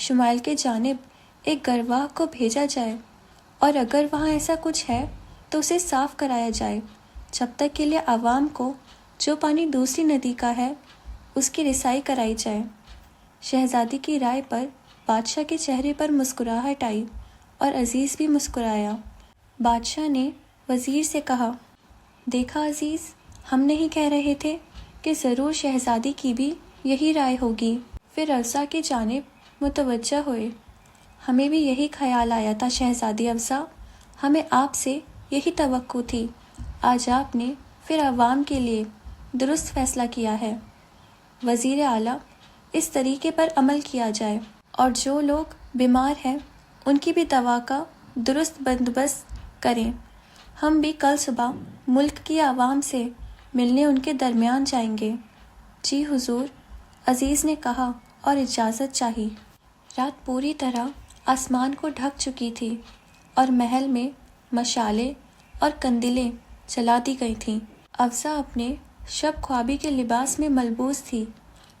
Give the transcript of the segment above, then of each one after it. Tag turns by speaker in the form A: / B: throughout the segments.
A: شمال کی جانب ایک گرواہ کو بھیجا جائے، اور اگر وہاں ایسا کچھ ہے تو اسے صاف کرایا جائے، جب تک کے لیے عوام کو جو پانی دوسری ندی کا ہے اس کی رسائی کرائی جائے۔ شہزادی کی رائے پر بادشاہ کے چہرے پر مسکراہٹ آئی اور عزیز بھی مسکرایا۔ بادشاہ نے وزیر سے کہا، دیکھا عزیز، ہم نہیں کہہ رہے تھے کہ ضرور شہزادی کی بھی یہی رائے ہوگی۔ پھر افسا کی جانب متوجہ ہوئے، ہمیں بھی یہی خیال آیا تھا شہزادی افسا، ہمیں آپ سے یہی توقع تھی۔ آج آپ نے پھر عوام کے لیے درست فیصلہ کیا ہے۔ وزیر اعلیٰ، اس طریقے پر عمل کیا جائے اور جو لوگ بیمار ہیں ان کی بھی دوا کا درست بندوبست کریں۔ ہم بھی کل صبح ملک کی عوام سے ملنے ان کے درمیان جائیں گے۔ جی حضور، عزیز نے کہا اور اجازت چاہی۔ رات پوری طرح آسمان کو ڈھک چکی تھی اور محل میں مشالیں اور قندیلیں جلا دی گئی تھیں۔ افسا اپنے شب خوابی کے لباس میں ملبوس تھی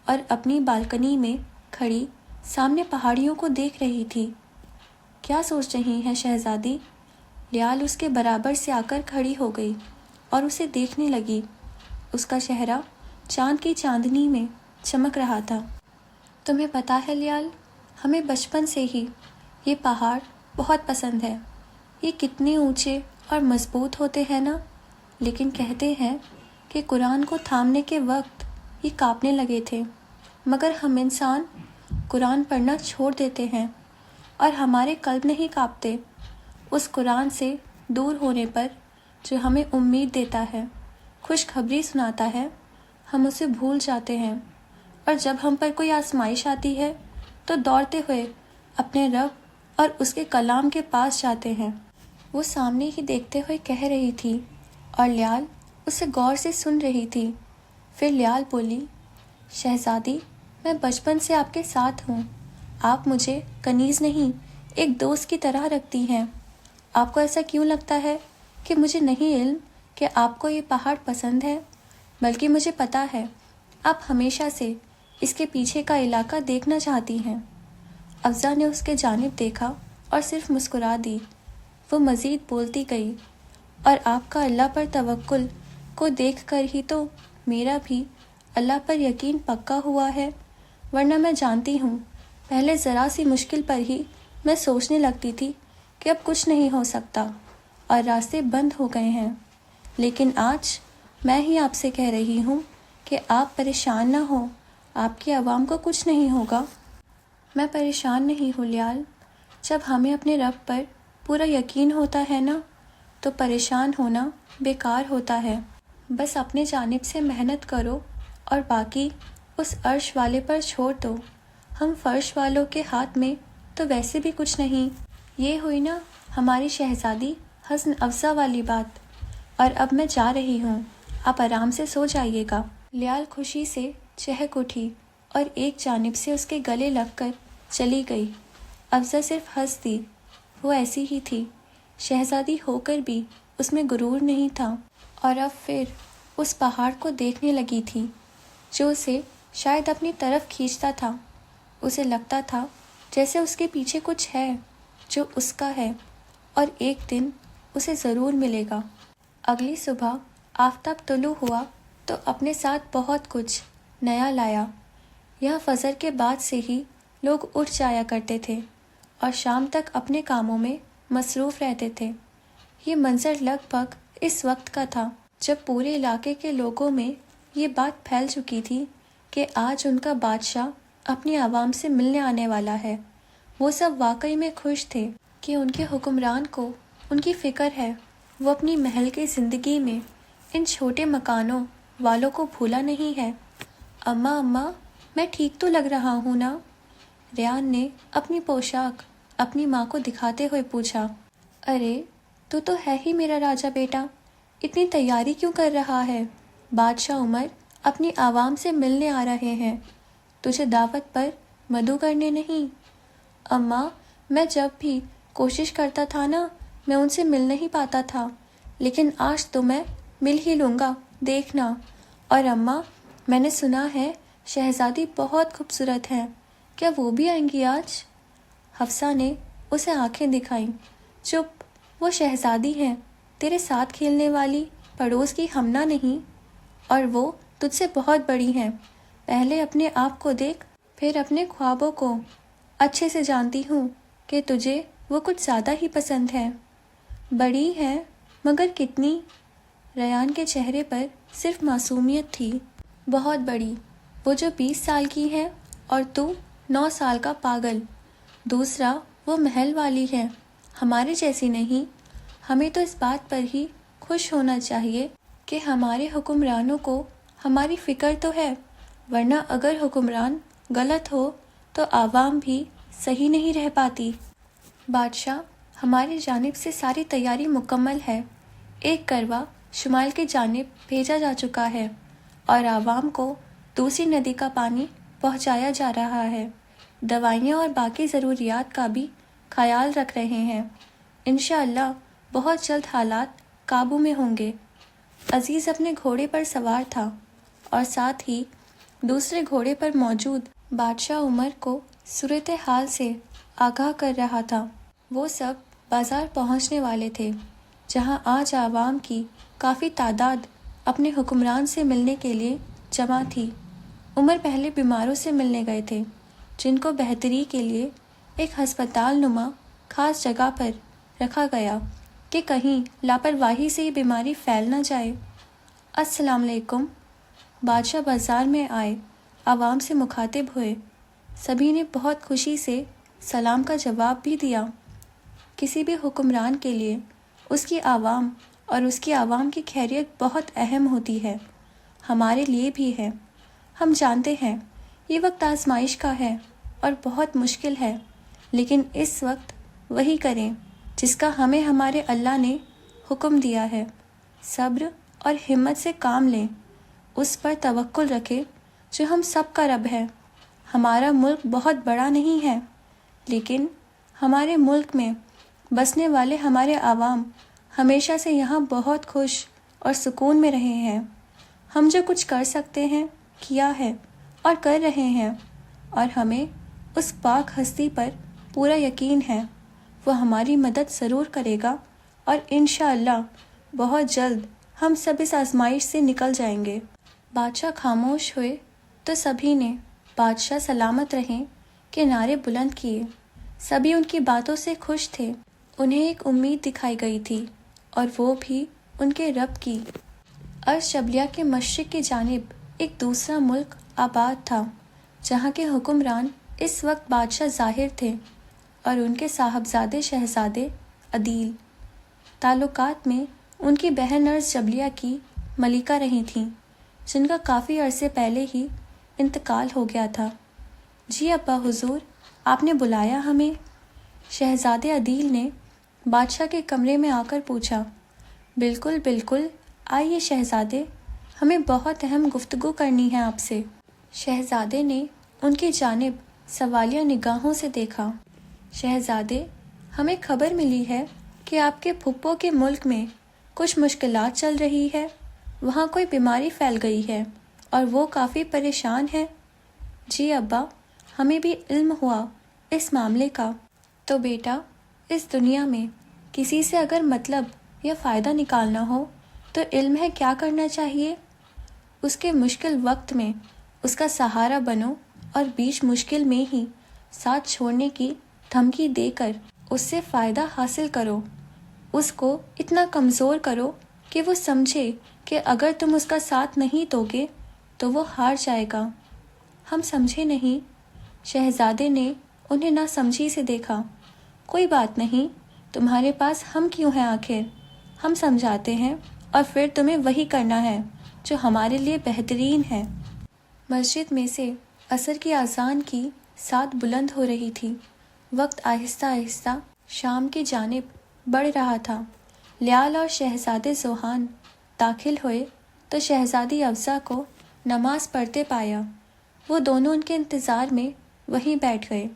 A: اور اپنی بالکنی میں کھڑی سامنے پہاڑیوں کو دیکھ رہی تھی۔ کیا سوچ رہی ہیں شہزادی؟ لیال اس کے برابر سے آ کر کھڑی ہو گئی اور اسے دیکھنے لگی۔ اس کا چہرہ چاند کی چاندنی میں چمک رہا تھا۔ تمہیں پتہ ہے لیال، ہمیں بچپن سے ہی یہ پہاڑ بہت پسند ہے۔ یہ کتنے اونچے اور مضبوط ہوتے ہیں نا، لیکن کہتے ہیں کہ قرآن کو تھامنے کے وقت یہ کانپنے لگے تھے، مگر ہم انسان قرآن پڑھنا چھوڑ دیتے ہیں اور ہمارے قلب نہیں کانپتے اس قرآن سے دور ہونے پر جو ہمیں امید دیتا ہے، خوشخبری سناتا ہے۔ ہم اسے بھول جاتے ہیں، اور جب ہم پر کوئی آزمائش آتی ہے تو دوڑتے ہوئے اپنے رب اور اس کے کلام کے پاس جاتے ہیں۔ وہ سامنے ہی دیکھتے ہوئے کہہ رہی تھی اور لیال اسے غور سے سن رہی تھی۔ پھر لیال بولی، شہزادی، میں بچپن سے آپ کے ساتھ ہوں۔ آپ مجھے کنیز نہیں، ایک دوست کی طرح رکھتی ہیں۔ آپ کو ایسا کیوں لگتا ہے کہ مجھے نہیں علم کہ آپ کو یہ پہاڑ پسند ہے؟ بلکہ مجھے پتا ہے آپ ہمیشہ سے اس کے پیچھے کا علاقہ دیکھنا چاہتی ہیں۔ افسا نے اس کے جانب دیکھا اور صرف مسکرا دی۔ وہ مزید بولتی گئی، اور آپ کا اللہ پر توکل کو دیکھ کر ہی تو میرا بھی اللہ پر یقین پکا ہوا ہے، ورنہ میں جانتی ہوں پہلے ذرا سی مشکل پر ہی میں سوچنے لگتی تھی کہ اب کچھ نہیں ہو سکتا اور راستے بند ہو گئے ہیں، لیکن آج میں ہی آپ سے کہہ رہی ہوں کہ آپ پریشان نہ ہو، آپ کی عوام کو کچھ نہیں ہوگا۔ میں پریشان نہیں ہوں لیال، جب ہمیں اپنے رب پر پورا یقین ہوتا ہے نا تو پریشان ہونا بیکار ہوتا ہے۔ بس اپنے جانب سے محنت کرو اور باقی اس عرش والے پر چھوڑ دو۔ ہم فرش والوں کے ہاتھ میں تو ویسے بھی کچھ نہیں۔ یہ ہوئی نا ہماری شہزادی حسن افزا والی بات، اور اب میں جا رہی ہوں، آپ آرام سے سو جائیے گا۔ لیال خوشی سے چہک اٹھی اور ایک جانب سے اس کے گلے لگ کر چلی گئی۔ افزا صرف ہنس دی، وہ ایسی ہی تھی، شہزادی ہو کر بھی اس میں غرور نہیں تھا، اور اب پھر اس پہاڑ کو دیکھنے لگی تھی جو اسے شاید اپنی طرف کھینچتا تھا۔ اسے لگتا تھا جیسے اس کے پیچھے کچھ ہے جو اس کا ہے اور ایک دن اسے ضرور ملے گا۔ اگلی صبح آفتاب طلوع ہوا تو اپنے ساتھ بہت کچھ نیا لایا۔ یہاں فجر کے بعد سے ہی لوگ اٹھ جایا کرتے تھے اور شام تک اپنے کاموں میں مصروف رہتے تھے۔ یہ منظر لگ بھگ اس وقت کا تھا جب پورے علاقے کے لوگوں میں یہ بات پھیل چکی تھی کہ آج ان کا بادشاہ اپنی عوام سے ملنے آنے والا ہے۔ وہ سب واقعی میں خوش تھے کہ ان کے حکمران کو ان کی فکر ہے۔ وہ اپنی محل کی زندگی میں ان چھوٹے مکانوں والوں کو بھولا نہیں ہے۔ اماں، میں ٹھیک تو لگ رہا ہوں نا؟ ریان نے اپنی پوشاک اپنی ماں کو دکھاتے ہوئے پوچھا۔ ارے تو ہے ہی میرا راجا بیٹا، اتنی تیاری کیوں کر رہا ہے؟ بادشاہ عمر اپنی عوام سے ملنے آ رہے ہیں، تجھے دعوت پر مدعو کرنے نہیں۔ اماں، میں جب بھی کوشش کرتا تھا نا میں ان سے مل نہیں پاتا تھا، لیکن آج تو میں مل ہی لوں گا، دیکھنا۔ اور اماں، میں نے سنا ہے شہزادی بہت خوبصورت ہیں، کیا وہ بھی آئیں گی آج؟ حفصہ نے اسے آنکھیں دکھائیں۔ چپ، وہ شہزادی ہے، تیرے ساتھ کھیلنے والی پڑوس کی ہمنا نہیں، اور وہ تجھ سے بہت بڑی ہیں۔ پہلے اپنے آپ کو دیکھ، پھر اپنے خوابوں کو۔ اچھے سے جانتی ہوں کہ تجھے وہ کچھ زیادہ ہی پسند ہے۔ بڑی ہے مگر کتنی؟ ریان کے چہرے پر صرف معصومیت تھی۔ بہت بڑی، وہ جو 20 سال کی ہے اور تو 9 سال کا پاگل۔ دوسرا، وہ محل والی ہے، ہمارے جیسی نہیں۔ ہمیں تو اس بات پر ہی خوش ہونا چاہیے کہ ہمارے حکمرانوں کو ہماری فکر تو ہے، ورنہ اگر حکمران غلط ہو تو عوام بھی صحیح نہیں رہ پاتی۔ بادشاہ، ہماری جانب سے ساری تیاری مکمل ہے۔ ایک کروا شمال کی جانب بھیجا جا چکا ہے اور عوام کو دوسری ندی کا پانی پہنچایا جا رہا ہے۔ دوائیاں اور باقی ضروریات کا بھی خیال رکھ رہے ہیں۔ انشاءاللہ بہت جلد حالات قابو میں ہوں گے۔ عزیز اپنے گھوڑے پر سوار تھا اور ساتھ ہی دوسرے گھوڑے پر موجود بادشاہ عمر کو صورتحال سے آگاہ کر رہا تھا۔ وہ سب بازار پہنچنے والے تھے، جہاں آج عوام کی کافی تعداد اپنے حکمران سے ملنے کے لیے جمع تھی۔ عمر پہلے بیماروں سے ملنے گئے تھے، جن کو بہتری کے لیے ایک ہسپتال نما خاص جگہ پر رکھا گیا کہ کہیں لاپرواہی سے یہ بیماری پھیل نہ جائے۔ السلام علیکم۔ بادشاہ بازار میں آئے، عوام سے مخاطب ہوئے۔ سبھی نے بہت خوشی سے سلام کا جواب بھی دیا۔ کسی بھی حکمران کے لیے اس کی عوام اور اس کی عوام کی خیریت بہت اہم ہوتی ہے، ہمارے لیے بھی ہے۔ ہم جانتے ہیں یہ وقت آزمائش کا ہے اور بہت مشکل ہے، لیکن اس وقت وہی کریں جس کا ہمیں ہمارے اللہ نے حکم دیا ہے۔ صبر اور ہمت سے کام لیں، اس پر توکل رکھیں جو ہم سب کا رب ہے۔ ہمارا ملک بہت بڑا نہیں ہے، لیکن ہمارے ملک میں بسنے والے ہمارے عوام ہمیشہ سے یہاں بہت خوش اور سکون میں رہے ہیں۔ ہم جو کچھ کر سکتے ہیں کیا ہے اور کر رہے ہیں، اور ہمیں اس پاک ہستی پر پورا یقین ہے، وہ ہماری مدد ضرور کرے گا، اور انشاءاللہ بہت جلد ہم سب اس آزمائش سے نکل جائیں گے۔ بادشاہ خاموش ہوئے تو سبھی نے بادشاہ سلامت رہیں کے نعرے بلند کیے۔ سبھی ان کی باتوں سے خوش تھے۔ انہیں ایک امید دکھائی گئی تھی، اور وہ بھی ان کے رب کی۔ عرش جبلیہ کے مشرق کی جانب ایک دوسرا ملک آباد تھا، جہاں کے حکمران اس وقت بادشاہ ظاہر تھے اور ان کے صاحبزادے شہزادے عدیل۔ تعلقات میں ان کی بہن عرش جبلیہ کی ملکہ رہی تھیں، جن کا کافی عرصے پہلے ہی انتقال ہو گیا تھا۔ جی ابا حضور، آپ نے بلایا ہمیں؟ شہزادے عدیل نے بادشاہ کے کمرے میں آ کر پوچھا۔ بالکل بالکل، آئیے شہزادے، ہمیں بہت اہم گفتگو کرنی ہے آپ سے۔ شہزادے نے ان کی جانب سوالیہ نگاہوں سے دیکھا۔ شہزادے، ہمیں خبر ملی ہے کہ آپ کے پھپھو کے ملک میں کچھ مشکلات چل رہی ہے، وہاں کوئی بیماری پھیل گئی ہے اور وہ کافی پریشان ہے۔ جی ابا، ہمیں بھی علم ہوا اس معاملے کا۔ تو بیٹا، اس دنیا میں کسی سے اگر مطلب یا فائدہ نکالنا ہو تو علم ہے کیا کرنا چاہیے۔ اس کے مشکل وقت میں اس کا سہارا بنو، اور بیچ مشکل میں ہی ساتھ چھوڑنے کی دھمکی دے کر اس سے فائدہ حاصل کرو۔ اس کو اتنا کمزور کرو کہ وہ سمجھے کہ اگر تم اس کا ساتھ نہیں دو گے تو وہ ہار جائے گا۔ ہم سمجھے نہیں۔ شہزادے نے انہیں نہ سمجھی سے دیکھا۔ کوئی بات نہیں، تمہارے پاس ہم کیوں ہیں آخر؟ ہم سمجھاتے ہیں، اور پھر تمہیں وہی کرنا ہے جو ہمارے لیے بہترین ہے۔ مسجد میں سے عصر کی اذان کی سات بلند ہو رہی تھی۔ وقت آہستہ آہستہ شام کی جانب بڑھ رہا تھا۔ لیال اور شہزادے ذوحان داخل ہوئے تو شہزادی افضہ کو نماز پڑھتے پایا۔ وہ دونوں ان کے انتظار میں وہیں بیٹھ گئے۔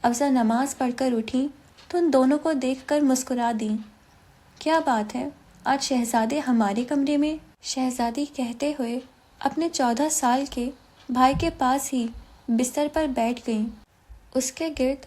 A: افضہ نماز پڑھ کر اٹھیں تو ان دونوں کو دیکھ کر مسکرا دیں۔ کیا بات ہے، آج شہزادے ہمارے کمرے میں؟ شہزادی کہتے ہوئے اپنے 14 سال کے بھائی کے پاس ہی بستر پر بیٹھ گئیں۔ اس کے گرد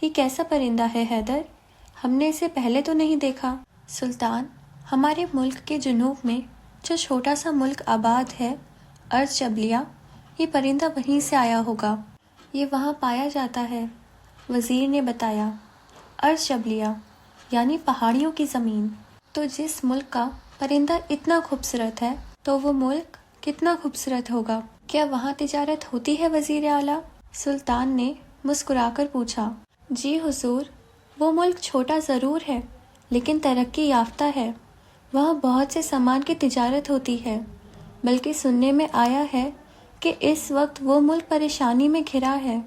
A: یہ کیسا پرندہ ہے حیدر؟ ہم نے اسے پہلے تو نہیں دیکھا۔ سلطان، ہمارے ملک کے جنوب میں جو چھوٹا سا ملک آباد ہے، ارض جبلیہ، یہ پرندہ وہیں سے آیا ہوگا۔ یہ وہاں پایا جاتا ہے، وزیر نے بتایا۔ ارض جبلیہ یعنی پہاڑیوں کی زمین۔ تو جس ملک کا پرندہ اتنا خوبصورت ہے تو وہ ملک کتنا خوبصورت ہوگا؟ کیا وہاں تجارت ہوتی ہے وزیر اعلیٰ؟ سلطان نے مسکرا کر پوچھا۔ جی حضور، وہ ملک چھوٹا ضرور ہے لیکن ترقی یافتہ ہے۔ وہاں بہت سے سامان کی تجارت ہوتی ہے، بلکہ سننے میں آیا ہے کہ اس وقت وہ ملک پریشانی میں گھرا ہے،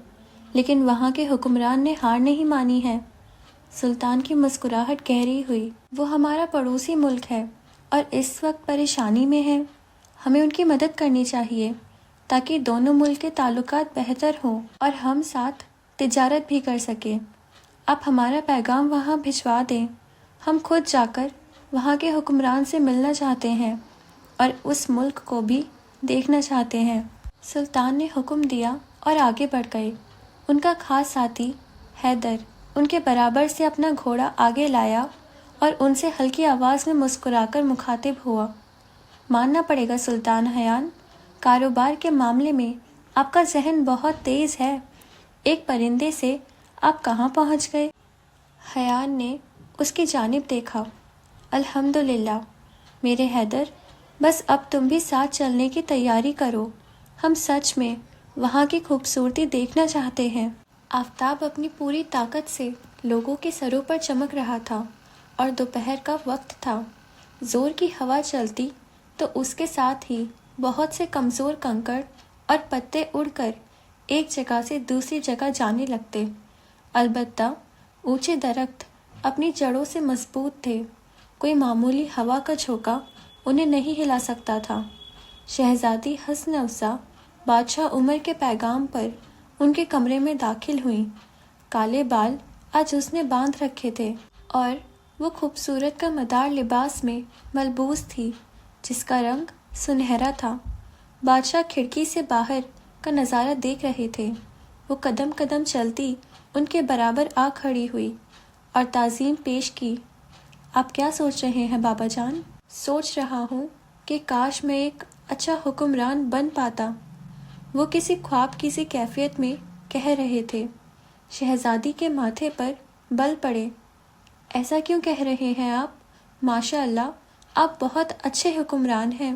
A: لیکن وہاں کے حکمران نے ہار نہیں مانی ہے۔ سلطان کی مسکراہٹ گہری ہوئی۔ وہ ہمارا پڑوسی ملک ہے اور اس وقت پریشانی میں ہے۔ ہمیں ان کی مدد کرنی چاہیے تاکہ دونوں ملک کے تعلقات بہتر ہوں اور ہم ساتھ تجارت بھی کر سکیں۔ آپ ہمارا پیغام وہاں بھجوا دیں۔ ہم خود جا کر وہاں کے حکمران سے ملنا چاہتے ہیں اور اس ملک کو بھی دیکھنا چاہتے ہیں۔ سلطان نے حکم دیا اور آگے بڑھ گئے۔ ان کا خاص ساتھی حیدر ان کے برابر سے اپنا گھوڑا آگے لایا اور ان سے ہلکی آواز میں مسکرا کر مخاطب ہوا۔ ماننا پڑے گا سلطان حیان، کاروبار کے معاملے میں آپ کا ذہن بہت تیز ہے۔ ایک پرندے سے آپ کہاں پہنچ گئے؟ حیان نے اس کی جانب دیکھا۔ الحمدللہ میرے حیدر، بس اب تم بھی ساتھ چلنے کی تیاری کرو۔ ہم سچ میں وہاں کی خوبصورتی دیکھنا چاہتے ہیں۔ آفتاب اپنی پوری طاقت سے لوگوں کے سروں پر چمک رہا تھا اور دوپہر کا وقت تھا۔ زور کی ہوا چلتی تو اس کے ساتھ ہی بہت سے کمزور کنکر اور پتے اڑ کر ایک جگہ سے دوسری جگہ جانے لگتے۔ البتہ اونچے درخت اپنی جڑوں سے مضبوط تھے، کوئی معمولی ہوا کا جھونکا انہیں نہیں ہلا سکتا تھا۔ شہزادی حسن افزا بادشاہ عمر کے پیغام پر ان کے کمرے میں داخل ہوئیں۔ کالے بال آج اس نے باندھ رکھے تھے اور وہ خوبصورت کا مدار لباس میں ملبوس تھی جس کا رنگ سنہرا تھا۔ بادشاہ کھڑکی سے باہر کا نظارہ دیکھ رہے تھے۔ وہ قدم قدم چلتی ان کے برابر آ کھڑی ہوئی اور تعظیم پیش کی۔ آپ کیا سوچ رہے ہیں بابا جان؟ سوچ رہا ہوں کہ کاش میں ایک اچھا حکمران بن پاتا، وہ کسی خواب کی سی کیفیت میں کہہ رہے تھے۔ شہزادی کے ماتھے پر بل پڑے۔ ایسا کیوں کہہ رہے ہیں آپ؟ ماشاء اللہ، آپ بہت اچھے حکمران ہیں۔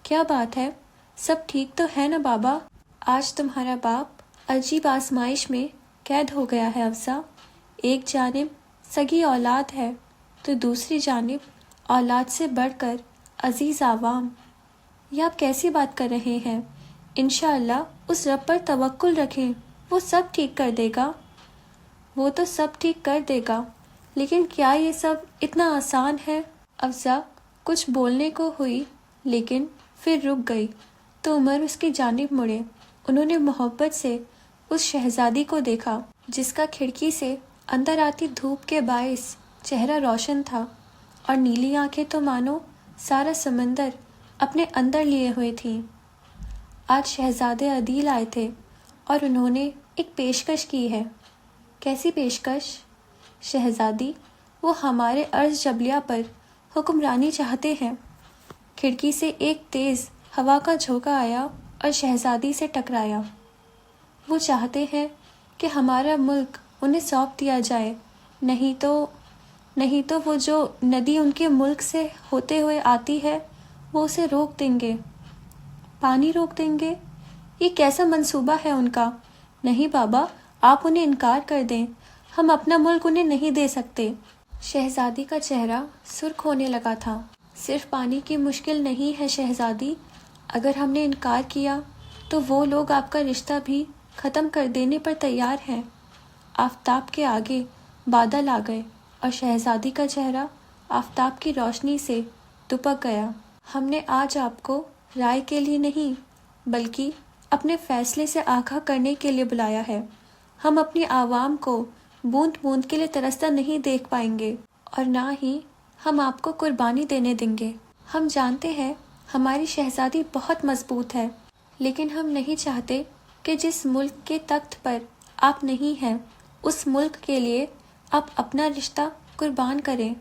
A: کیا بات ہے، سب ٹھیک تو ہے نا بابا؟ آج تمہارا باپ عجیب آزمائش میں قید ہو گیا ہے افزا۔ ایک جانب سگی اولاد ہے تو دوسری جانب اولاد سے بڑھ کر عزیز عوام۔ یہ آپ کیسی بات کر رہے ہیں؟ انشاءاللہ اس رب پر توکل رکھیں، وہ سب ٹھیک کر دے گا۔ وہ تو سب ٹھیک کر دے گا، لیکن کیا یہ سب اتنا آسان ہے؟ افزا کچھ بولنے کو ہوئی لیکن پھر رک گئی تو عمر اس کی جانب مڑے۔ انہوں نے محبت سے اس شہزادی کو دیکھا جس کا کھڑکی سے اندر آتی دھوپ کے باعث چہرہ روشن تھا اور نیلی آنکھیں تو مانو سارا سمندر اپنے اندر لیے ہوئے تھیں۔ آج شہزادے عدیل آئے تھے اور انہوں نے ایک پیشکش کی ہے۔ کیسی پیشکش؟ شہزادی، وہ ہمارے ارض جبلیہ پر حکمرانی چاہتے ہیں۔ کھڑکی سے ایک تیز ہوا کا جھونکا آیا اور شہزادی سے ٹکرایا۔ وہ چاہتے ہیں کہ ہمارا ملک انہیں سونپ دیا جائے، نہیں تو وہ جو ندی ان کے ملک سے ہوتے ہوئے آتی ہے وہ اسے روک دیں گے۔ پانی روک دیں گے؟ یہ کیسا منصوبہ ہے ان کا؟ نہیں بابا، آپ انہیں انکار کر دیں، ہم اپنا ملک انہیں نہیں دے سکتے۔ شہزادی کا چہرہ سرخ ہونے لگا تھا۔ صرف پانی کی مشکل نہیں ہے شہزادی، اگر ہم نے انکار کیا تو وہ لوگ آپ کا رشتہ بھی ختم کر دینے پر تیار ہیں۔ آفتاب کے آگے بادل آ گئے اور شہزادی کا چہرہ آفتاب کی روشنی سے دپک گیا۔ ہم نے آج آپ کو رائے کے لیے نہیں بلکہ اپنے فیصلے سے آگاہ کرنے کے لیے بلایا ہے۔ ہم اپنی عوام کو بوند بوند کے لیے ترستا نہیں دیکھ پائیں گے اور نہ ہی ہم آپ کو قربانی دینے دیں گے۔ ہم جانتے ہیں ہماری شہزادی بہت مضبوط ہے، لیکن ہم نہیں چاہتے کہ جس ملک کے تخت پر آپ نہیں ہیں اس ملک کے لیے آپ اپنا رشتہ قربان کریں۔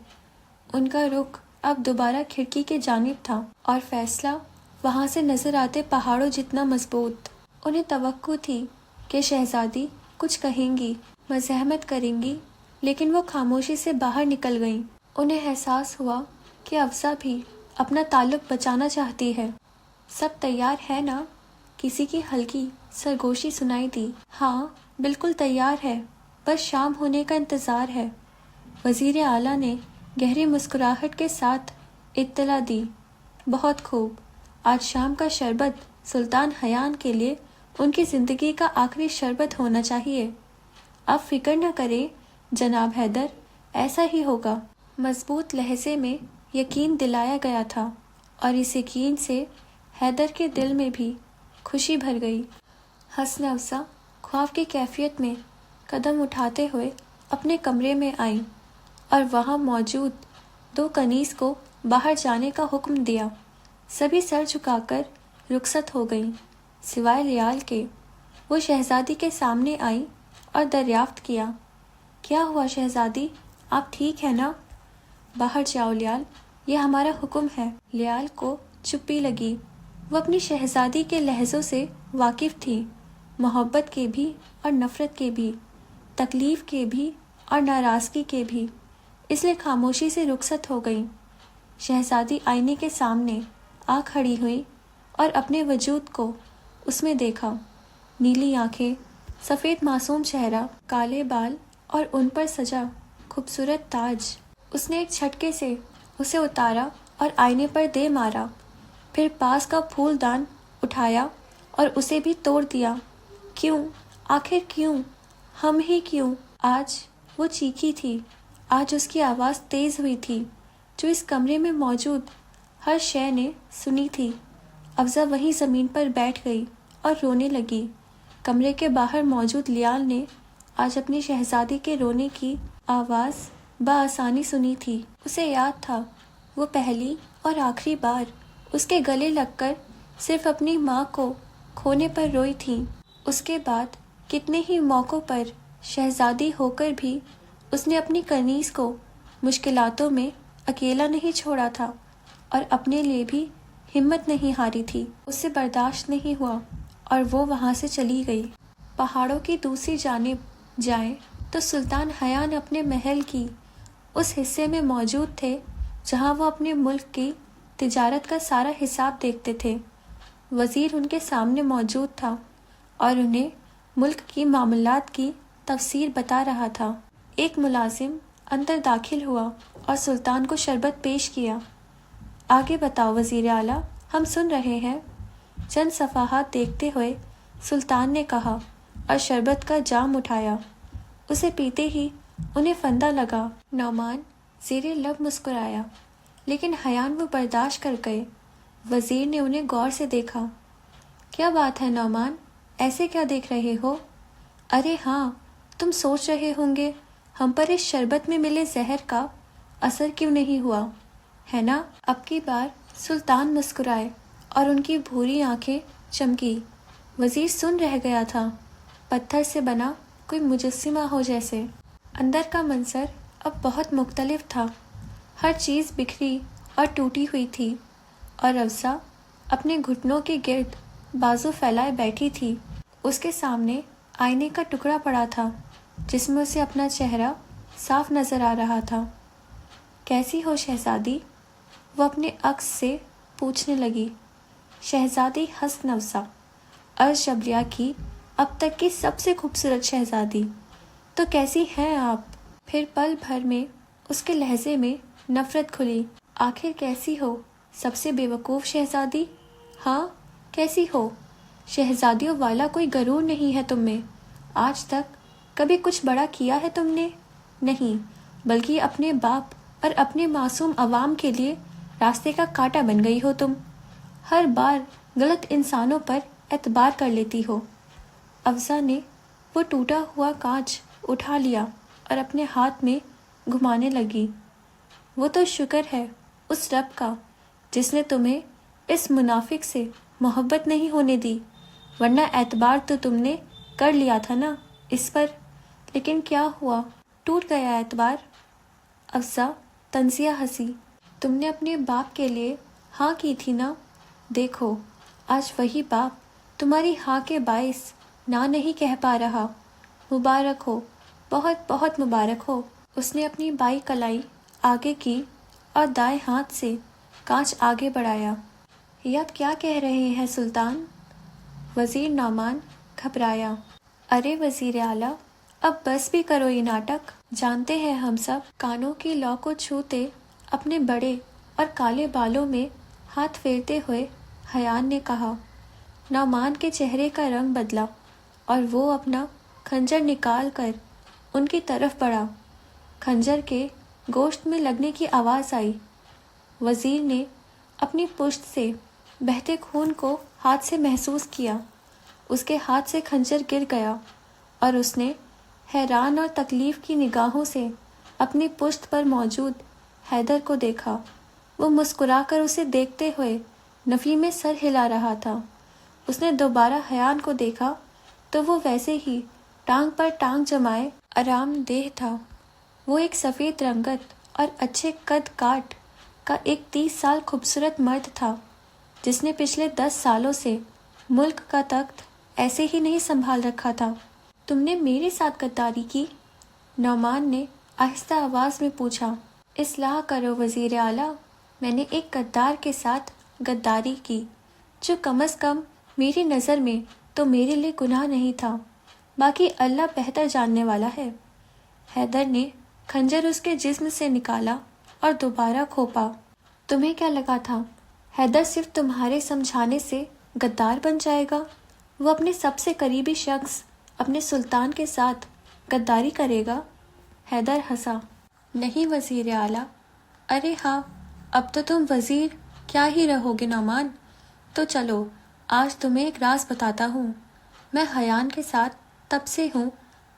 A: ان کا رخ اب دوبارہ کھڑکی کے جانب تھا اور فیصلہ وہاں سے نظر آتے پہاڑوں جتنا مضبوط۔ انہیں توقع تھی کہ شہزادی کچھ کہیں گی، مزاحمت کریں گی، لیکن وہ خاموشی سے باہر نکل گئیں۔ انہیں احساس ہوا کہ افسا بھی اپنا تعلق بچانا چاہتی ہے۔ سب تیار ہے نا؟ کسی کی ہلکی سرگوشی سنائی دی۔ ہاں بالکل تیار ہے، بس شام ہونے کا انتظار ہے، وزیر اعلیٰ نے گہری مسکراہٹ کے ساتھ اطلاع دی۔ بہت خوب، آج شام کا شربت سلطان حیان کے لیے ان کی زندگی کا آخری شربت ہونا چاہیے۔ آپ فکر نہ کریں جناب حیدر، ایسا ہی ہوگا۔ مضبوط لہجے میں یقین دلایا گیا تھا اور اس یقین سے حیدر کے دل میں بھی خوشی بھر گئی۔ حسن افزا خواب کی کیفیت میں قدم اٹھاتے ہوئے اپنے کمرے میں آئیں اور وہاں موجود 2 کنیز کو باہر جانے کا حکم دیا۔ سبھی سر جھکا کر رخصت ہو گئیں سوائے لیال کے۔ وہ شہزادی کے سامنے آئی اور دریافت کیا، کیا ہوا شہزادی، آپ ٹھیک ہیں نا؟ باہر جاؤ لیال، یہ ہمارا حکم ہے۔ لیال کو چپی لگی۔ وہ اپنی شہزادی کے لہجوں سے واقف تھی، محبت کے بھی اور نفرت کے بھی، تکلیف کے بھی اور ناراضگی کے بھی، اس لیے خاموشی سے رخصت ہو گئیں۔ شہزادی آئینے کے سامنے آ کھڑی ہوئی اور اپنے وجود کو اس میں دیکھا۔ نیلی آنکھیں، سفید معصوم چہرہ، کالے بال اور ان پر سجا خوبصورت تاج۔ اس نے ایک جھٹکے سے اسے اتارا اور آئینے پر دے مارا، پھر پاس کا پھول دان اٹھایا اور اسے بھی توڑ دیا۔ کیوں؟ آخر کیوں؟ ہم ہی کیوں؟ آج وہ چیخی تھی، آج اس کی آواز تیز ہوئی تھی جو اس کمرے میں موجود ہر شے نے سنی تھی۔ افزا وہیں زمین پر بیٹھ گئی اور رونے لگی۔ کمرے کے باہر موجود لیال نے آج اپنی شہزادی کے رونے کی آواز بآسانی سنی تھی۔ اسے یاد تھا وہ پہلی اور آخری بار اس کے گلے لگ کر صرف اپنی ماں کو کھونے پر روئی تھی۔ اس کے بعد کتنے ہی موقعوں پر شہزادی ہو کر بھی اس نے اپنی کنیز کو مشکلاتوں میں اکیلا نہیں چھوڑا تھا اور اپنے لیے بھی ہمت نہیں ہاری تھی۔ اس سے برداشت نہیں ہوا اور وہ وہاں سے چلی گئی۔ پہاڑوں کی دوسری جانب جائیں تو سلطان حیان اپنے محل کی اس حصے میں موجود تھے جہاں وہ اپنے ملک کی تجارت کا سارا حساب دیکھتے تھے۔ وزیر ان کے سامنے موجود تھا اور انہیں ملک کی معاملات کی تفسیر بتا رہا تھا۔ ایک ملازم اندر داخل ہوا اور سلطان کو شربت پیش کیا۔ آگے بتاؤ وزیر اعلیٰ، ہم سن رہے ہیں۔ چند صفحات دیکھتے ہوئے سلطان نے کہا اور شربت کا جام اٹھایا۔ اسے پیتے ہی انہیں فندہ لگا۔ نعمان زیر لب مسکرایا، لیکن حیان وہ برداشت کر گئے۔ وزیر نے انہیں غور سے دیکھا۔ کیا بات ہے نعمان، ایسے کیا دیکھ رہے ہو؟ ارے ہاں، تم سوچ رہے ہوں گے ہم پر اس شربت میں ملے زہر کا اثر کیوں نہیں ہوا، ہے نا؟ اب کی بار سلطان مسکرائے اور ان کی بھوری آنکھیں چمکی۔ وزیر سن رہ گیا تھا، پتھر سے بنا کوئی مجسمہ ہو جیسے۔ اندر کا منظر اب بہت مختلف تھا۔ ہر چیز بکھری اور ٹوٹی ہوئی تھی اور افزا اپنے گھٹنوں کے گرد بازو پھیلائے بیٹھی تھی۔ اس کے سامنے آئینے کا ٹکڑا پڑا تھا جس میں اسے اپنا چہرہ صاف نظر آ رہا تھا۔ کیسی ہو شہزادی؟ وہ اپنے عکس سے پوچھنے لگی۔ شہزادی حسن افزا، عرض جبریہ کی اب تک کی سب سے خوبصورت شہزادی۔ تو کیسی ہیں آپ؟ پھر پل بھر میں اس کے لہجے میں نفرت کھلی۔ آخر کیسی ہو سب سے بے وقوف شہزادی؟ ہاں کیسی ہو؟ شہزادیوں والا کوئی غرور نہیں ہے تم میں؟ آج تک کبھی کچھ بڑا کیا ہے تم نے؟ نہیں، بلکہ اپنے باپ اور اپنے معصوم عوام کے لیے راستے کا کانٹا بن گئی ہو تم۔ ہر بار غلط انسانوں پر اعتبار کر لیتی ہو۔ افزا نے وہ ٹوٹا ہوا کانچ اٹھا لیا اور اپنے ہاتھ میں گھمانے لگی۔ وہ تو شکر ہے اس رب کا جس نے تمہیں اس منافق سے محبت نہیں ہونے دی، ورنہ اعتبار تو تم نے کر لیا تھا نا اس پر۔ لیکن کیا ہوا؟ ٹوٹ گیا اعتبار؟ افسا طنزیہ ہنسی۔ تم نے اپنے باپ کے لیے ہاں کی تھی نا؟ دیکھو آج وہی باپ تمہاری ہاں کے باعث نہ نہیں کہہ پا رہا۔ مبارک ہو، بہت بہت مبارک ہو۔ اس نے اپنی بائیں کلائی آگے کی اور دائیں ہاتھ سے کانچ آگے بڑھایا۔ یہ آپ کیا کہہ رہے ہیں سلطان؟ وزیر نعمان گھبرایا۔ ارے وزیر اعلیٰ، اب بس بھی کرو یہ ناٹک۔ جانتے ہیں ہم سب۔ کانوں کی لو کو چھوتے اپنے بڑے اور کالے بالوں میں ہاتھ پھیرتے ہوئے حیان نے کہا۔ نعمان کے چہرے کا رنگ بدلا اور وہ اپنا خنجر نکال کر ان کی طرف بڑھا۔ خنجر کے گوشت میں لگنے کی آواز آئی۔ وزیر نے اپنی پشت سے بہتے خون کو ہاتھ سے محسوس کیا۔ اس کے ہاتھ سے خنجر گر گیا اور اس نے حیران اور تکلیف کی نگاہوں سے اپنی پشت پر موجود حیدر کو دیکھا۔ وہ مسکرا کر اسے دیکھتے ہوئے نفی میں سر ہلا رہا تھا۔ اس نے دوبارہ حیان کو دیکھا تو وہ ویسے ہی ٹانگ پر ٹانگ جمائے آرام دہ تھا۔ وہ ایک سفید رنگت اور اچھے قد کاٹ کا ایک 30 سال خوبصورت مرد تھا جس نے پچھلے 10 سالوں سے ملک کا تخت ایسے ہی نہیں سنبھال رکھا تھا۔ تم نے میرے ساتھ غداری کی؟ نعمان نے آہستہ آواز میں پوچھا۔ اصلاح کرو وزیر اعلیٰ، میں نے ایک غدار کے ساتھ غداری کی جو کم از کم میری نظر میں تو میرے لیے گناہ نہیں تھا، باقی اللہ بہتر جاننے والا ہے۔ حیدر نے خنجر اس کے جسم سے نکالا اور دوبارہ کھوپا۔ تمہیں کیا لگا تھا حیدر صرف تمہارے سمجھانے سے غدار بن جائے گا؟ وہ اپنے سب سے قریبی شخص اپنے سلطان کے ساتھ غداری کرے گا؟ حیدر ہنسا۔ نہیں وزیر اعلیٰ۔ ارے ہاں، اب تو تم وزیر کیا ہی رہو گے نعمان۔ تو چلو آج تمہیں ایک راز بتاتا ہوں۔ میں حیان کے ساتھ تب سے ہوں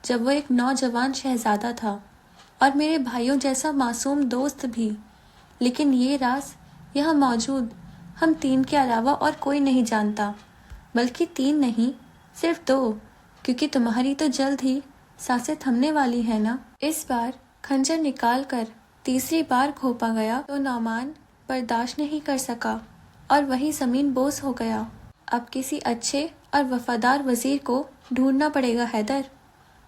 A: جب وہ ایک نوجوان شہزادہ تھا اور میرے بھائیوں جیسا معصوم دوست بھی، لیکن یہ راز یہاں موجود ہم 3 کے علاوہ اور کوئی نہیں جانتا، بلکہ 3 نہیں صرف 2، کیونکہ تمہاری تو جلد ہی سانسیں تھمنے والی ہے نا۔ اس بار خنجر نکال کر تیسری بار کھوپا گیا تو نعمان برداشت نہیں کر سکا اور وہی زمین بوس ہو گیا۔ اب کسی اچھے اور وفادار وزیر کو ڈھونڈنا پڑے گا حیدر،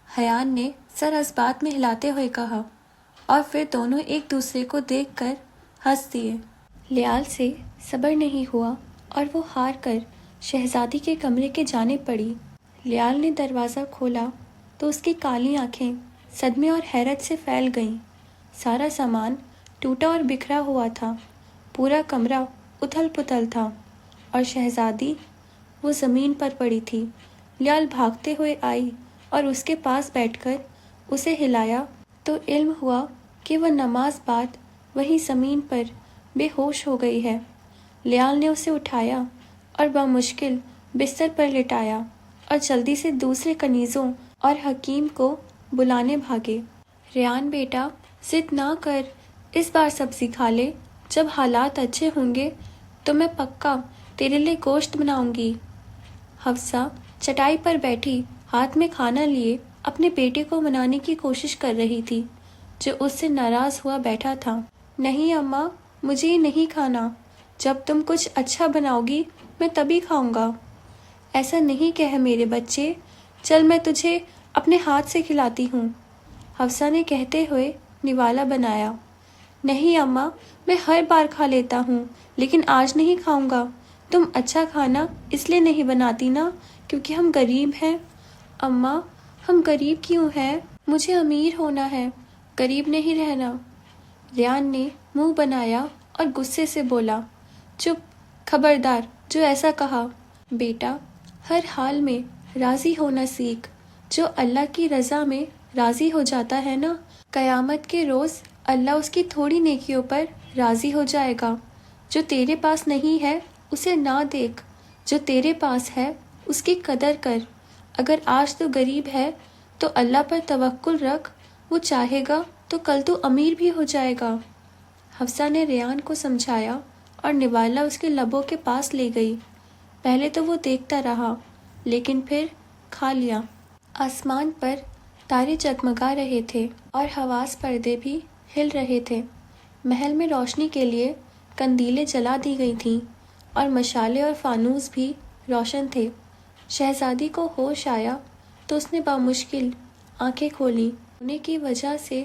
A: حیان نے سر اس بات میں ہلاتے ہوئے کہا، اور پھر دونوں ایک دوسرے کو دیکھ کر ہنس دیے۔ لیال سے صبر نہیں ہوا اور وہ ہار کر شہزادی کے کمرے کے جانب پڑی۔ لیال نے دروازہ کھولا تو اس کی کالی آنکھیں صدمے اور حیرت سے پھیل گئیں۔ سارا سامان ٹوٹا اور بکھرا ہوا تھا، پورا کمرہ اتھل پتھل تھا اور شہزادی وہ زمین پر پڑی تھی۔ لیال بھاگتے ہوئے آئی اور اس کے پاس بیٹھ کر اسے ہلایا تو علم ہوا کہ وہ نماز بعد وہیں زمین پر بے ہوش ہو گئی ہے۔ لیال نے اسے اٹھایا اور بامشکل بستر پر لٹایا اور جلدی سے دوسرے کنیزوں اور حکیم کو بلانے بھاگے۔ ریان بیٹا ضد نہ کر، اس بار سبزی کھا لے، جب حالات اچھے ہوں گے تو میں پکا تیرے لیے گوشت بناؤں گی۔ حفصہ چٹائی پر بیٹھی ہاتھ میں کھانا لیے اپنے بیٹے کو منانے کی کوشش کر رہی تھی جو اس سے ناراض ہوا بیٹھا تھا۔ نہیں اماں، مجھے یہ نہیں کھانا، جب تم کچھ اچھا بناؤ گی میں تبھی کھاؤں گا۔ ایسا نہیں کہہ میرے بچے، چل میں تجھے اپنے ہاتھ سے کھلاتی ہوں، حفصہ نے کہتے ہوئے نوالا بنایا۔ نہیں اماں، میں ہر بار کھا لیتا ہوں لیکن آج نہیں کھاؤں گا۔ تم اچھا کھانا اس لیے نہیں بناتی نا کیونکہ ہم غریب ہیں۔ اماں، ہم غریب کیوں ہیں؟ مجھے امیر ہونا ہے، غریب نہیں رہنا۔ ریان نے منہ بنایا اور غصے سے بولا، چپ، خبردار جو ایسا کہا۔ بیٹا، ہر حال میں راضی ہونا سیکھ، جو اللہ کی رضا میں راضی ہو جاتا ہے نا، قیامت کے روز اللہ اس کی تھوڑی نیکیوں پر راضی ہو جائے گا۔ جو تیرے پاس نہیں ہے اسے نہ دیکھ، جو تیرے پاس ہے اس کی قدر کر۔ اگر آج تو غریب ہے تو اللہ پر توکل رکھ، وہ چاہے گا تو کل تو امیر بھی ہو جائے گا۔ حفصہ نے ریان کو سمجھایا اور نوالا اس کے لبوں کے پاس لے گئی۔ پہلے تو وہ دیکھتا رہا لیکن پھر کھا لیا۔ آسمان پر تارے جگمگا رہے تھے اور حواس پردے بھی ہل رہے تھے۔ محل میں روشنی کے لیے قندیلیں جلا دی گئی تھیں اور مشالے اور فانوس بھی روشن تھے۔ شہزادی کو ہوش آیا تو اس نے بامشکل آنکھیں کھولیں۔ ہونے کی وجہ سے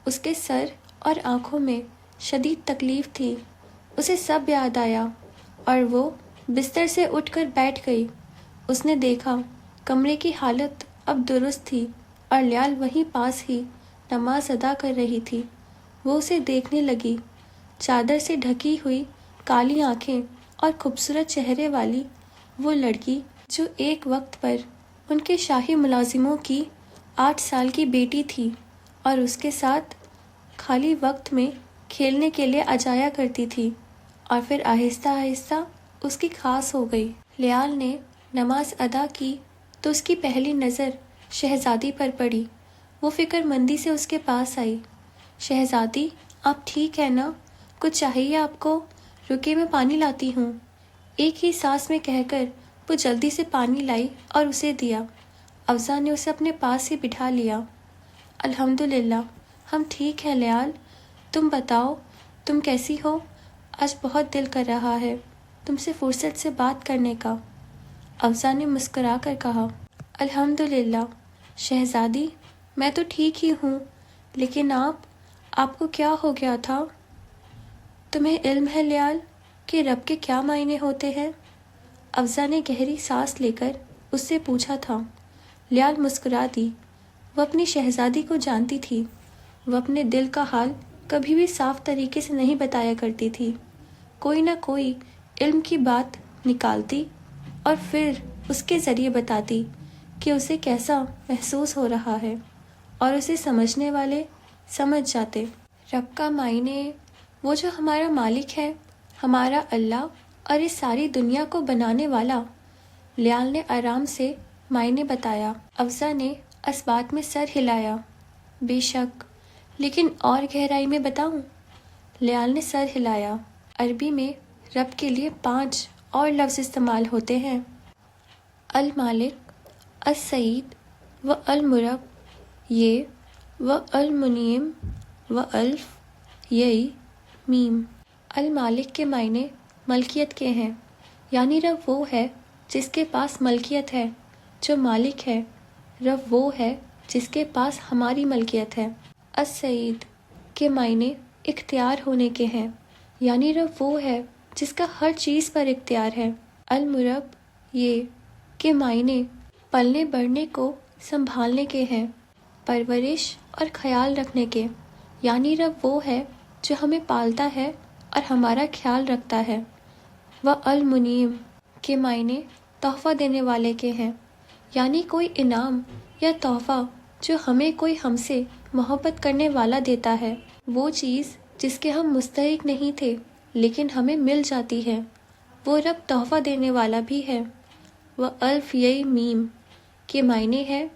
A: اس کے سر اور آنکھوں میں شدید تکلیف تھی۔ اسے سب یاد آیا اور وہ بستر سے اٹھ کر بیٹھ گئی۔ اس نے دیکھا کمرے کی حالت اب درست تھی اور لیال وہیں پاس ہی نماز ادا کر رہی تھی۔ وہ اسے دیکھنے لگی۔ چادر سے ڈھکی ہوئی کالی آنکھیں اور خوبصورت چہرے والی وہ لڑکی جو ایک وقت پر ان کے شاہی ملازموں کی 8 سال کی بیٹی تھی اور اس کے ساتھ خالی وقت میں کھیلنے کے لیے آ جایا کرتی تھی اور پھر آہستہ آہستہ اس کی خاص ہو گئی۔ لیال نے نماز ادا کی تو اس کی پہلی نظر شہزادی پر پڑی۔ وہ فکر مندی سے اس کے پاس آئی۔ شہزادی، آپ ٹھیک ہے نا؟ کچھ چاہیے آپ کو؟ رکے میں پانی لاتی ہوں۔ ایک ہی سانس میں کہہ کر وہ جلدی سے پانی لائی اور اسے دیا۔ افسا نے اسے اپنے پاس ہی بٹھا لیا۔ الحمدللہ ہم ٹھیک ہیں لیال، تم بتاؤ تم کیسی ہو؟ آج بہت دل کر رہا ہے تم سے فرصت سے بات کرنے کا۔ افسا نے مسکرا کر کہا۔ الحمدللہ شہزادی، میں تو ٹھیک ہی ہوں، لیکن آپ کو کیا ہو گیا تھا؟ تمہیں علم ہے لیال کہ رب کے کیا معنی ہوتے ہیں؟ افسا نے گہری سانس لے کر اس سے پوچھا تھا۔ لیال مسکرا دی۔ وہ اپنی شہزادی کو جانتی تھی۔ وہ اپنے دل کا حال کبھی بھی صاف طریقے سے نہیں بتایا کرتی تھی۔ کوئی نہ کوئی علم کی بات نکالتی اور پھر اس کے ذریعے بتاتی کہ اسے کیسا محسوس ہو رہا ہے، اور اسے سمجھنے والے سمجھ جاتے۔ رب کا معنی وہ جو ہمارا مالک ہے، ہمارا اللہ اور اس ساری دنیا کو بنانے والا۔ لیال نے آرام سے معنی بتایا۔ افسا نے اس بات میں سر ہلایا۔ بے شک، لیکن اور گہرائی میں بتاؤں؟ لیال نے سر ہلایا۔ عربی میں رب کے لیے 5 اور لفظ استعمال ہوتے ہیں: المالک، السید و المرب، یہ و المنعم و الف یہی میم۔ المالک کے معنی ملکیت کے ہیں، یعنی رب وہ ہے جس کے پاس ملکیت ہے، جو مالک ہے۔ رب وہ ہے جس کے پاس ہماری ملکیت ہے۔ السید کے معنی اختیار ہونے کے ہیں، یعنی رب وہ ہے جس کا ہر چیز پر اختیار ہے۔ المرب یہ کے معنی پلنے بڑھنے کو سنبھالنے کے ہیں، پرورش اور خیال رکھنے کے، یعنی رب وہ ہے جو ہمیں پالتا ہے اور ہمارا خیال رکھتا ہے۔ و المنعم کے معنی تحفہ دینے والے کے ہیں، یعنی کوئی انعام یا تحفہ جو ہمیں کوئی ہم سے محبت کرنے والا دیتا ہے، وہ چیز جس کے ہم مستحق نہیں تھے لیکن ہمیں مل جاتی ہے، وہ رب تحفہ دینے والا بھی ہے۔ و الف یہی میم کے معنی ہے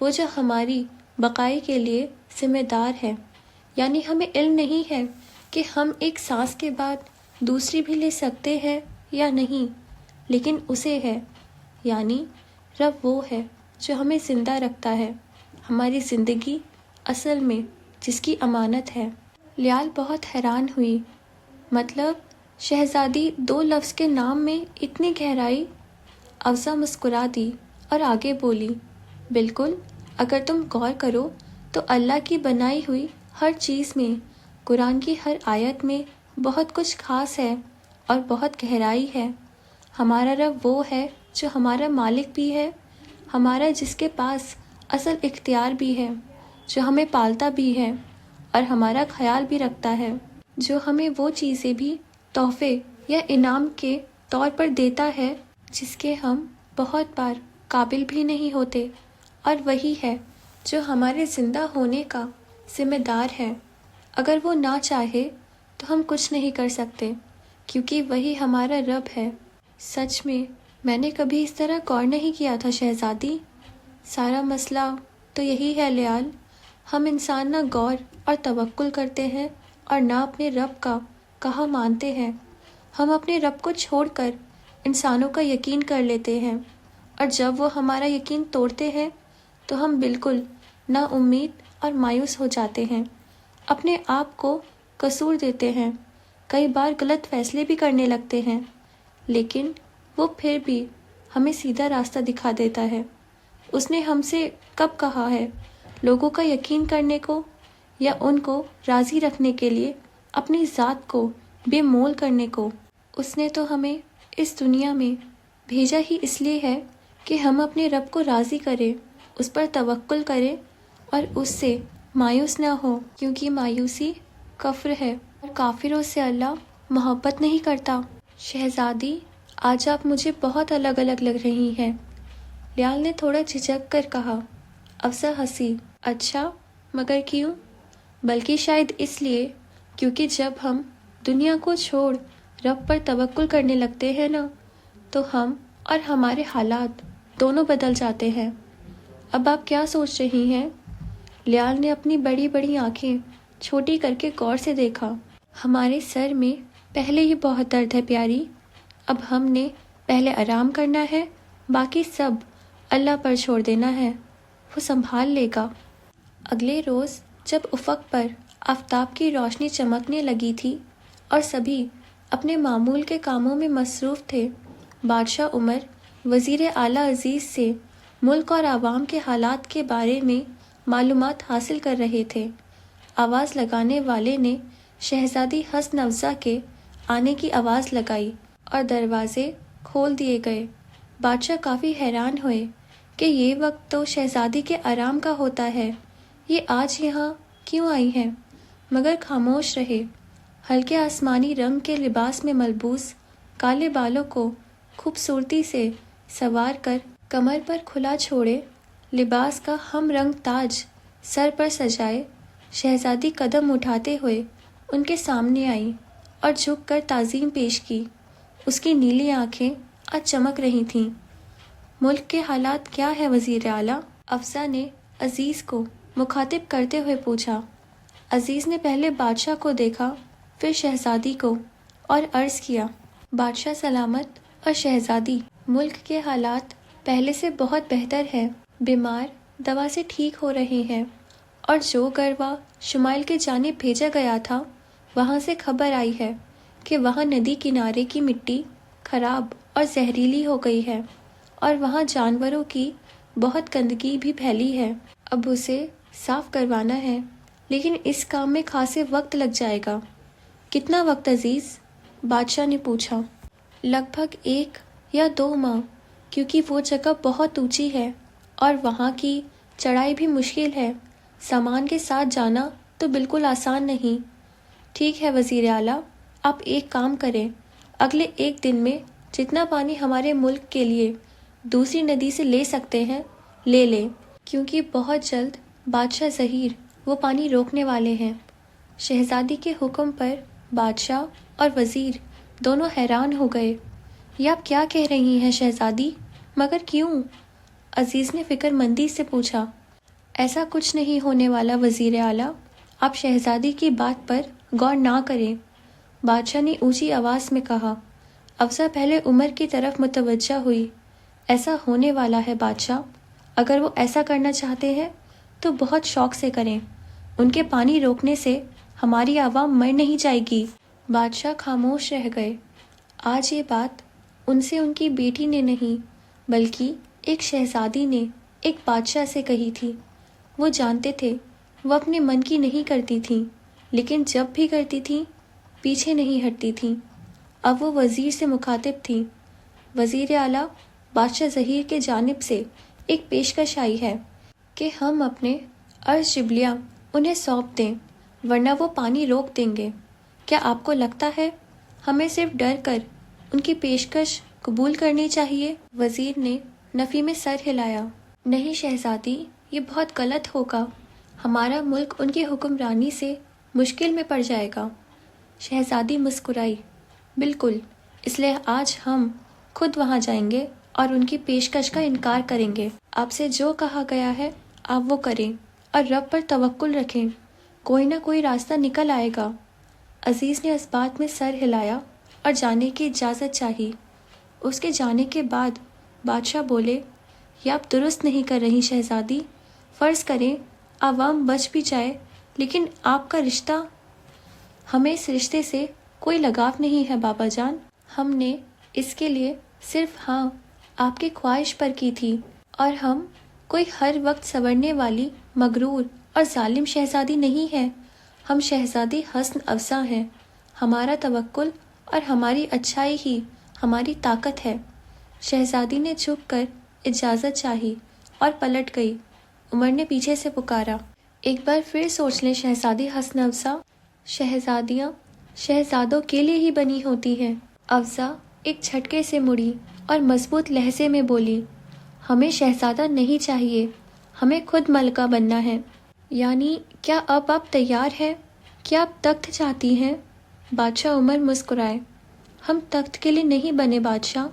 A: وہ جو ہماری بقائی کے لیے ذمہ دار ہے، یعنی ہمیں علم نہیں ہے کہ ہم ایک سانس کے بعد دوسری بھی لے سکتے ہیں یا نہیں، لیکن اسے ہے، یعنی رب وہ ہے جو ہمیں زندہ رکھتا ہے، ہماری زندگی اصل میں جس کی امانت ہے۔ لیال بہت حیران ہوئی۔ مطلب شہزادی 2 لفظ کے نام میں اتنی گہرائی؟ افسا مسکرا دی اور آگے بولی، بالکل، اگر تم غور کرو تو اللہ کی بنائی ہوئی ہر چیز میں، قرآن کی ہر آیت میں بہت کچھ خاص ہے اور بہت گہرائی ہے۔ ہمارا رب وہ ہے جو ہمارا مالک بھی ہے، ہمارا جس کے پاس اصل اختیار بھی ہے، جو ہمیں پالتا بھی ہے اور ہمارا خیال بھی رکھتا ہے، جو ہمیں وہ چیزیں بھی تحفے یا انعام کے طور پر دیتا ہے جس کے ہم بہت بار قابل بھی نہیں ہوتے، اور وہی ہے جو ہمارے زندہ ہونے کا ذمہ دار ہے۔ اگر وہ نہ چاہے تو ہم کچھ نہیں کر سکتے، کیونکہ وہی ہمارا رب ہے۔ سچ میں نے کبھی اس طرح غور نہیں کیا تھا شہزادی۔ سارا مسئلہ تو یہی ہے لیال، ہم انسان نہ غور اور توکل کرتے ہیں اور نہ اپنے رب کا کہا مانتے ہیں۔ ہم اپنے رب کو چھوڑ کر انسانوں کا یقین کر لیتے ہیں، اور جب وہ ہمارا یقین توڑتے ہیں تو ہم بالکل نا امید اور مایوس ہو جاتے ہیں، اپنے آپ کو قصور دیتے ہیں، کئی بار غلط فیصلے بھی کرنے لگتے ہیں، لیکن وہ پھر بھی ہمیں سیدھا راستہ دکھا دیتا ہے۔ اس نے ہم سے کب کہا ہے لوگوں کا یقین کرنے کو یا ان کو راضی رکھنے کے لیے اپنی ذات کو بے مول کرنے کو؟ اس نے تو ہمیں اس دنیا میں بھیجا ہی اس لیے ہے کہ ہم اپنے رب کو راضی کریں، اس پر توکل کریں اور اس سے مایوس نہ ہو، کیونکہ مایوسی کفر ہے اور کافروں سے اللہ محبت نہیں کرتا۔ شہزادی، آج آپ مجھے بہت الگ الگ لگ رہی ہیں، لیال نے تھوڑا جھجک کر کہا۔ افسر ہنسی۔ اچھا، مگر کیوں؟ بلکہ شاید اس لیے کیونکہ جب ہم دنیا کو چھوڑ رب پر توکل کرنے لگتے ہیں نا، تو ہم اور ہمارے حالات دونوں بدل جاتے ہیں۔ اب آپ کیا سوچ رہی ہیں؟ لیال نے اپنی بڑی بڑی آنکھیں چھوٹی کر کے غور سے دیکھا۔ ہمارے سر میں پہلے ہی بہت درد ہے پیاری، اب ہم نے پہلے آرام کرنا ہے، باقی سب اللہ پر چھوڑ دینا ہے، وہ سنبھال لے گا۔ اگلے روز جب افق پر آفتاب کی روشنی چمکنے لگی تھی اور سبھی اپنے معمول کے کاموں میں مصروف تھے، بادشاہ عمر وزیر اعلیٰ عزیز سے ملک اور عوام کے حالات کے بارے میں معلومات حاصل کر رہے تھے۔ آواز لگانے والے نے شہزادی حسن افزا کے آنے کی آواز لگائی اور دروازے کھول دیے گئے۔ بادشاہ کافی حیران ہوئے کہ یہ وقت تو شہزادی کے آرام کا ہوتا ہے، یہ آج یہاں کیوں آئی ہیں؟ مگر خاموش رہے۔ ہلکے آسمانی رنگ کے لباس میں ملبوس، کالے بالوں کو خوبصورتی سے سنوار کر کمر پر کھلا چھوڑے، لباس کا ہم رنگ تاج سر پر سجائے، شہزادی قدم اٹھاتے ہوئے ان کے سامنے آئی اور جھک کر تعظیم پیش کی۔ اس کی نیلی آنکھیں آج چمک رہی تھیں۔ ملک کے حالات کیا ہے وزیر اعلیٰ؟ افسر نے عزیز کو مخاطب کرتے ہوئے پوچھا۔ عزیز نے پہلے بادشاہ کو دیکھا، پھر شہزادی کو، اور عرض کیا، بادشاہ سلامت اور شہزادی، ملک کے حالات پہلے سے بہت بہتر ہے، بیمار دوا سے ٹھیک ہو رہے ہیں، اور جو گروا شمال کی جانب بھیجا گیا تھا وہاں سے خبر آئی ہے کہ وہاں ندی کنارے کی مٹی خراب اور زہریلی ہو گئی ہے اور وہاں جانوروں کی بہت گندگی بھی پھیلی ہے۔ اب اسے صاف کروانا ہے، لیکن اس کام میں خاصے وقت لگ جائے گا۔ کتنا وقت عزیز؟ بادشاہ نے پوچھا۔ لگ بھگ 1 یا 2 ماہ، کیونکہ وہ جگہ بہت اونچی ہے اور وہاں کی چڑھائی بھی مشکل ہے، سامان کے ساتھ جانا تو بالکل آسان نہیں۔ ٹھیک ہے وزیر اعلیٰ، آپ ایک کام کریں، اگلے 1 دن میں جتنا پانی ہمارے ملک کے لیے دوسری ندی سے لے سکتے ہیں لے لیں، کیونکہ بہت جلد بادشاہ ظہیر وہ پانی روکنے والے ہیں۔ شہزادی کے حکم پر بادشاہ اور وزیر دونوں حیران ہو گئے۔ یہ آپ کیا کہہ رہی ہیں شہزادی؟ مگر کیوں؟ عزیز نے فکر مندی سے پوچھا۔ ایسا کچھ نہیں ہونے والا وزیر اعلیٰ، آپ شہزادی کی بات پر غور نہ کریں، بادشاہ نے اونچی آواز میں کہا۔ افسر پہلے عمر کی طرف متوجہ ہوئی۔ ایسا ہونے والا ہے بادشاہ، اگر وہ ایسا کرنا چاہتے ہیں تو بہت شوق سے کریں، ان کے پانی روکنے سے ہماری عوام مر نہیں جائے گی۔ بادشاہ خاموش رہ گئے۔ آج یہ بات ان سے ان کی بیٹی نے نہیں، بلکہ ایک شہزادی نے ایک بادشاہ سے کہی تھی۔ وہ جانتے تھے وہ اپنے من کی نہیں کرتی تھیں، لیکن جب بھی کرتی تھیں پیچھے نہیں ہٹتی تھیں۔ اب وہ وزیر سے مخاطب تھیں۔ وزیر اعلیٰ، بادشاہ ظہیر کے جانب سے ایک پیشکش آئی ہے کہ ہم اپنے عرض جبلیہ انہیں سونپ دیں، ورنہ وہ پانی روک دیں گے۔ کیا آپ کو لگتا ہے ہمیں صرف ڈر کر ان کی پیشکش قبول کرنی چاہیے؟ وزیر نے نفی میں سر ہلایا۔ نہیں شہزادی، یہ بہت غلط ہوگا، ہمارا ملک ان کی حکمرانی سے مشکل میں پڑ جائے گا۔ شہزادی مسکرائی۔ بالکل، اس لیے آج ہم خود وہاں جائیں گے اور ان کی پیشکش کا انکار کریں گے۔ آپ سے جو کہا گیا ہے آپ وہ کریں اور رب پر توکل رکھیں، کوئی نہ کوئی راستہ نکل آئے گا۔ عزیز نے اس بات میں سر ہلایا اور جانے کی اجازت چاہی۔ اس کے جانے کے بعد بادشاہ بولے، یہ آپ درست نہیں کر رہی شہزادی۔ فرض کریں عوام بچ بھی جائے، لیکن آپ کا رشتہ، ہمیں اس رشتے سے کوئی لگاؤ نہیں ہے بابا جان۔ ہم نے اس کے لیے صرف ہاں آپ کی خواہش پر کی تھی، اور ہم کوئی ہر وقت سنورنے والی مغرور اور ظالم شہزادی نہیں ہے۔ ہم شہزادی حسن افزا ہیں۔ ہمارا توکل اور ہماری اچھائی ہی ہماری طاقت ہے۔ شہزادی نے جھک کر اجازت چاہی اور پلٹ گئی۔ عمر نے پیچھے سے پکارا، ایک بار پھر سوچ لیں شہزادی حسن افزا، شہزادیاں شہزادوں کے لیے ہی بنی ہوتی ہیں۔ افزا ایک جھٹکے سے مڑی اور مضبوط لہجے میں بولی، ہمیں شہزادہ نہیں چاہیے، ہمیں خود ملکہ بننا ہے۔ یعنی کیا اب آپ تیار ہیں؟ کیا آپ تخت چاہتی ہیں؟ بادشاہ عمر مسکرائے، ہم تخت کے لیے نہیں بنے بادشاہ،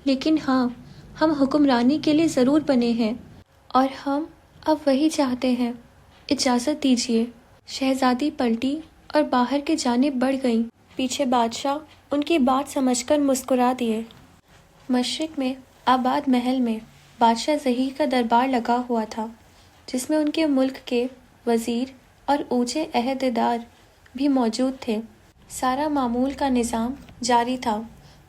A: لیکن ہاں ہم حکمرانی کے لیے ضرور بنے ہیں، اور ہم اب وہی چاہتے ہیں۔ اجازت دیجیے۔ شہزادی پلٹی اور باہر کی جانب بڑھ گئیں۔ پیچھے بادشاہ ان کی بات سمجھ کر مسکرا دیے۔ مشرق میں آباد محل میں بادشاہ ظہیر کا دربار لگا ہوا تھا، جس میں ان کے ملک کے وزیر اور اونچے عہدیدار بھی موجود تھے۔ سارا معمول کا نظام جاری تھا۔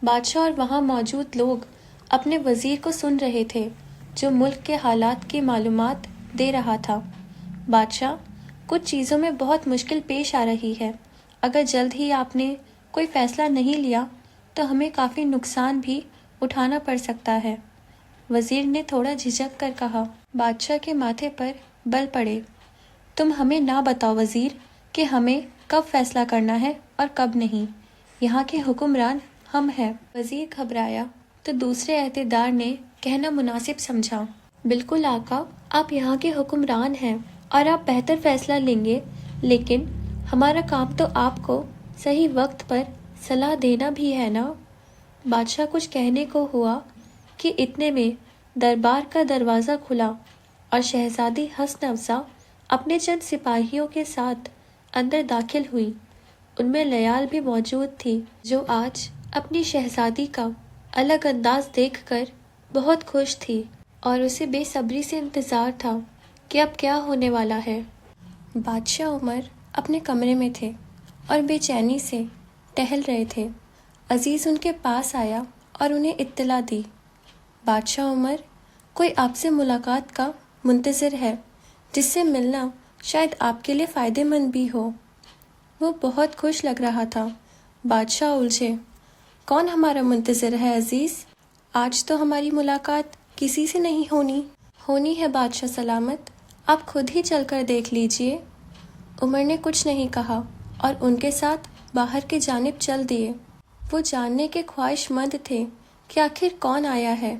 A: بادشاہ اور وہاں موجود لوگ اپنے وزیر کو سن رہے تھے، جو ملک کے حالات کی معلومات دے رہا تھا۔ بادشاہ، کچھ چیزوں میں بہت مشکل پیش آ رہی ہے۔ اگر جلد ہی آپ نے کوئی فیصلہ نہیں لیا تو ہمیں کافی نقصان بھی اٹھانا پڑ سکتا ہے، وزیر نے تھوڑا جھجک کر کہا۔ بادشاہ کے ماتھے پر بل پڑے۔ تم ہمیں نہ بتاؤ وزیر کہ ہمیں کب فیصلہ کرنا ہے اور کب نہیں، یہاں کے حکمران ہم ہیں۔ وزیر گھبرایا تو دوسرے عہدیدار نے کہنا مناسب سمجھا، بالکل آقا، آپ یہاں کے حکمران ہیں اور آپ بہتر فیصلہ لیں گے، لیکن ہمارا کام تو آپ کو صحیح وقت پر صلاح دینا بھی ہے نا۔ بادشاہ کچھ کہنے کو ہوا کہ اتنے میں دربار کا دروازہ کھلا اور شہزادی حسن افزا اپنے چند سپاہیوں کے ساتھ اندر داخل ہوئی۔ ان میں لیال بھی موجود تھی، جو آج اپنی شہزادی کا الگ انداز دیکھ کر بہت خوش تھی، اور اسے بے صبری سے انتظار تھا کہ اب کیا ہونے والا ہے۔ بادشاہ عمر اپنے کمرے میں تھے اور بے چینی سے ٹہل رہے تھے۔ عزیز ان کے پاس آیا اور انہیں اطلاع دی، بادشاہ عمر، کوئی آپ سے ملاقات کا منتظر ہے، جس سے ملنا شاید آپ کے لیے فائدہ مند بھی ہو۔ وہ بہت خوش لگ رہا تھا۔ بادشاہ الجھے، کون ہمارا منتظر ہے عزیز؟ آج تو ہماری ملاقات کسی سے نہیں ہونی ہے بادشاہ سلامت، آپ خود ہی چل کر دیکھ لیجئے۔ عمر نے کچھ نہیں کہا اور ان کے ساتھ باہر کی جانب چل دیے۔ وہ جاننے کے خواہش مند تھے کہ آخر کون آیا ہے۔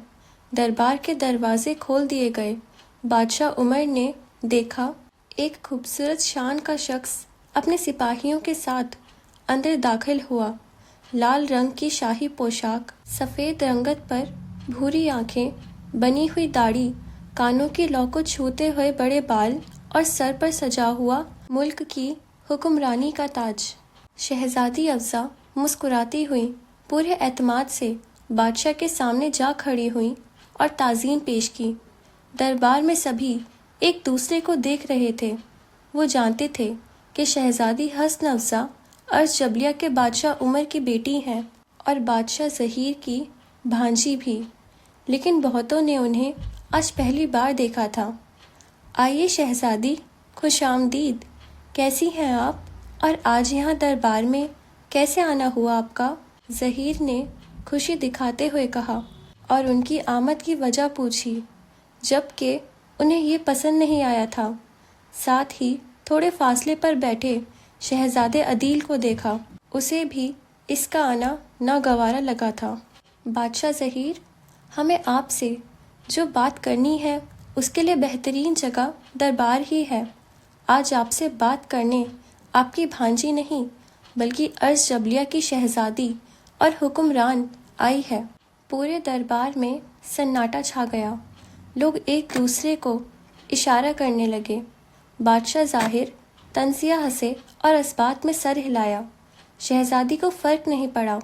A: دربار کے دروازے کھول دیے گئے۔ بادشاہ عمر نے دیکھا ایک خوبصورت شان کا شخص اپنے سپاہیوں کے ساتھ اندر داخل ہوا۔ لال رنگ کی شاہی پوشاک، سفید رنگت پر بھوری آنکھیں، بنی ہوئی داڑھی، کانوں کی لو کو چھوتے ہوئے بڑے بال اور سر پر سجا ہوا ملک کی حکمرانی کا تاج۔ شہزادی افزا مسکراتی ہوئی پورے اعتماد سے بادشاہ کے سامنے جا کھڑی ہوئی اور تعظیم پیش کی۔ دربار میں سبھی ایک دوسرے کو دیکھ رہے تھے۔ وہ جانتے تھے کہ شہزادی حسن افزا عرض جبلیہ کے بادشاہ عمر کی بیٹی ہیں اور بادشاہ ظہیر کی بھانجی بھی، لیکن بہتوں نے انہیں آج پہلی بار دیکھا تھا۔ آئیے شہزادی، خوش آمدید، کیسی ہیں آپ، اور آج یہاں دربار میں کیسے آنا ہوا آپ کا؟ ظہیر نے خوشی دکھاتے ہوئے کہا اور ان کی آمد کی وجہ پوچھی، جبکہ انہیں یہ پسند نہیں آیا تھا۔ ساتھ ہی تھوڑے فاصلے پر بیٹھے شہزادے عدیل کو دیکھا، اسے بھی اس کا آنا ناگوارا لگا تھا۔ بادشاہ ظہیر، ہمیں آپ سے جو بات کرنی ہے اس کے لیے بہترین جگہ دربار ہی ہے۔ آج آپ سے بات کرنے آپ کی بھانجی نہیں بلکہ عرض جبلیہ کی شہزادی اور حکمران آئی ہے۔ پورے دربار میں سناٹا چھا گیا۔ لوگ ایک دوسرے کو اشارہ کرنے لگے۔ بادشاہ ظاہر طنزیہ ہنسے اور اسبات میں سر ہلایا۔ شہزادی کو فرق نہیں پڑا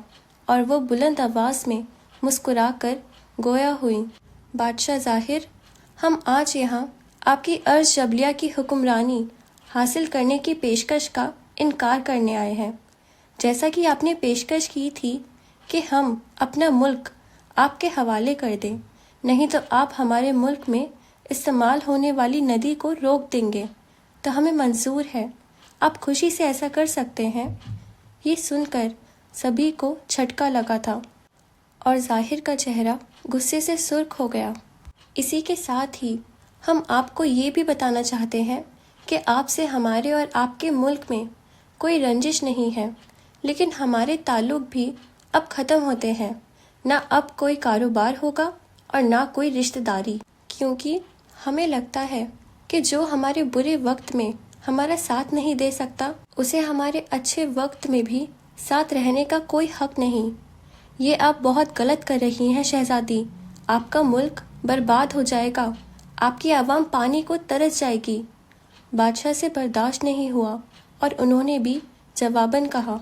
A: اور وہ بلند آواز میں مسکرا کر گویا ہوئی، بادشاہ ظاہر، ہم آج یہاں آپ کی ارض جبلیہ کی حکمرانی حاصل کرنے کی پیشکش کا انکار کرنے آئے ہیں، جیسا کہ آپ نے پیشکش کی تھی کہ ہم اپنا ملک آپ کے حوالے کر دیں، نہیں تو آپ ہمارے ملک میں استعمال ہونے والی ندی کو روک دیں گے تو ہمیں منظور ہے، آپ خوشی سے ایسا کر سکتے ہیں۔ یہ سن کر سبھی کو جھٹکا لگا تھا اور ظاہر کا چہرہ غصے سے سرخ ہو گیا۔ اسی کے ساتھ ہی ہم آپ کو یہ بھی بتانا چاہتے ہیں کہ آپ سے ہمارے اور آپ کے ملک میں کوئی رنجش نہیں ہے، لیکن ہمارے تعلق بھی اب ختم ہوتے ہیں، نہ اب کوئی کاروبار ہوگا اور نہ کوئی رشتہ داری، کیونکہ ہمیں لگتا ہے کہ جو ہمارے برے وقت میں ہمارا ساتھ نہیں دے سکتا، اسے ہمارے اچھے وقت میں بھی ساتھ رہنے کا کوئی حق نہیں۔ یہ آپ بہت غلط کر رہی ہیں شہزادی، آپ کا ملک برباد ہو جائے گا، آپ کی عوام پانی کو ترس جائے گی۔ بادشاہ سے برداشت نہیں ہوا اور انہوں نے بھی جواباً کہا،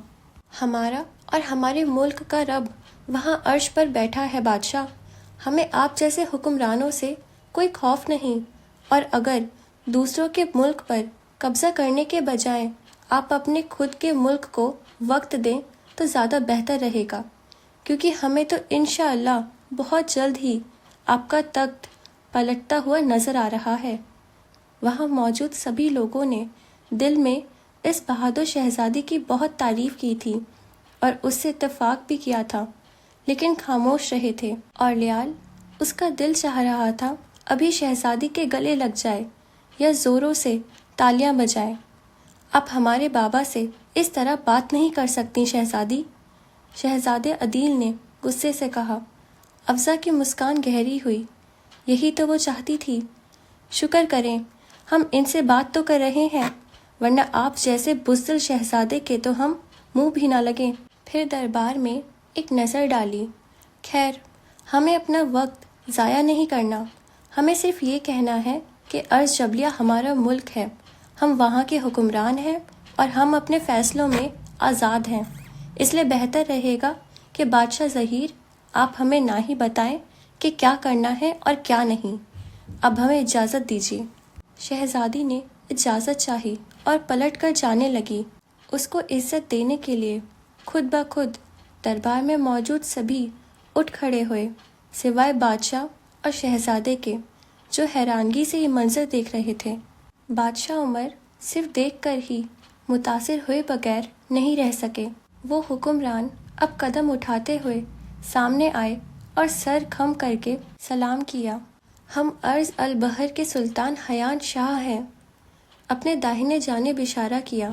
A: ہمارا اور ہمارے ملک کا رب وہاں عرش پر بیٹھا ہے بادشاہ، ہمیں آپ جیسے حکمرانوں سے کوئی خوف نہیں، اور اگر دوسروں کے ملک پر قبضہ کرنے کے بجائے آپ اپنے خود کے ملک کو وقت دیں تو زیادہ بہتر رہے گا، کیونکہ ہمیں تو انشاءاللہ بہت جلد ہی آپ کا تخت پلٹتا ہوا نظر آ رہا ہے۔ وہاں موجود سبھی لوگوں نے دل میں اس بہادر شہزادی کی بہت تعریف کی تھی اور اس سے اتفاق بھی کیا تھا، لیکن خاموش رہے تھے، اور لیال اس کا دل چاہ رہا تھا ابھی شہزادی کے گلے لگ جائے یا زوروں سے تالیاں بجائے۔ آپ ہمارے بابا سے اس طرح بات نہیں کر سکتی شہزادی، شہزادے عدیل نے غصے سے کہا۔ افزا کی مسکان گہری ہوئی، یہی تو وہ چاہتی تھی۔ شکر کریں ہم ان سے بات تو کر رہے ہیں، ورنہ آپ جیسے بزدل شہزادے کے تو ہم منہ بھی نہ لگیں۔ پھر دربار میں ایک نظر ڈالی۔ خیر، ہمیں اپنا وقت ضائع نہیں کرنا، ہمیں صرف یہ کہنا ہے کہ ارض جبلیہ ہمارا ملک ہے، ہم وہاں کے حکمران ہیں اور ہم اپنے فیصلوں میں آزاد ہیں، اس لیے بہتر رہے گا کہ بادشاہ ظہیر آپ ہمیں نہ ہی بتائیں کہ کیا کرنا ہے اور کیا نہیں۔ اب ہمیں اجازت دیجیے۔ شہزادی نے اجازت چاہی اور پلٹ کر جانے لگی۔ اس کو عزت دینے کے لیے خود بخود دربار میں موجود سبھی اٹھ کھڑے ہوئے، سوائے بادشاہ اور شہزادے کے، جو حیرانگی سے یہ منظر دیکھ رہے تھے۔ بادشاہ عمر صرف دیکھ کر ہی متاثر ہوئے بغیر نہیں رہ سکے۔ وہ حکمران اب قدم اٹھاتے ہوئے سامنے آئے اور سر خم کر کے سلام کیا۔ ہم ارض البحر کے سلطان حیان شاہ ہیں، اپنے داہنے جانب اشارہ کیا،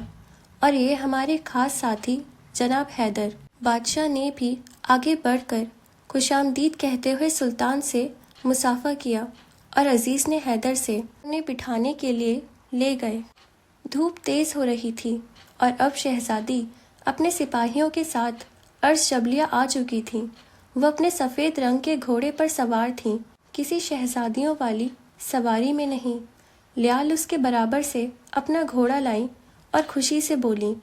A: اور یہ ہمارے خاص ساتھی جناب حیدر۔ بادشاہ نے بھی آگے بڑھ کر خوش آمدید کہتے ہوئے سلطان سے مصافحہ کیا، اور عزیز نے حیدر سے انہیں بٹھانے کے لیے لے گئے۔ دھوپ تیز ہو رہی تھی اور اب شہزادی اپنے سپاہیوں کے ساتھ ارض جبلیہ آ چکی تھی۔ وہ اپنے سفید رنگ کے گھوڑے پر سوار تھیں، کسی شہزادیوں والی سواری میں نہیں۔ لیال اس کے برابر سے اپنا گھوڑا لائیں اور خوشی سے بولیں،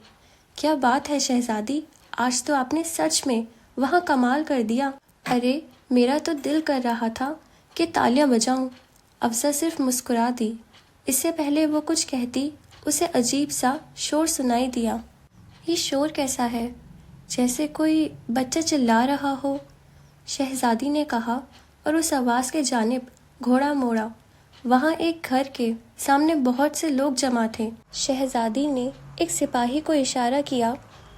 A: کیا بات ہے شہزادی، آج تو آپ نے سچ میں وہاں کمال کر دیا۔ ارے میرا تو دل کر رہا تھا کہ تالیاں بجاؤں۔ افسر صرف مسکرا دی۔ اس سے پہلے وہ کچھ کہتی، اسے عجیب سا شور سنائی دیا۔ یہ شور کیسا ہے؟ جیسے کوئی بچہ چلا رہا ہو، شہزادی نے کہا اور اس آواز کے جانب گھوڑا موڑا۔ وہاں ایک گھر کے سامنے بہت سے لوگ جمع تھے۔ شہزادی نے ایک سپاہی کو اشارہ کیا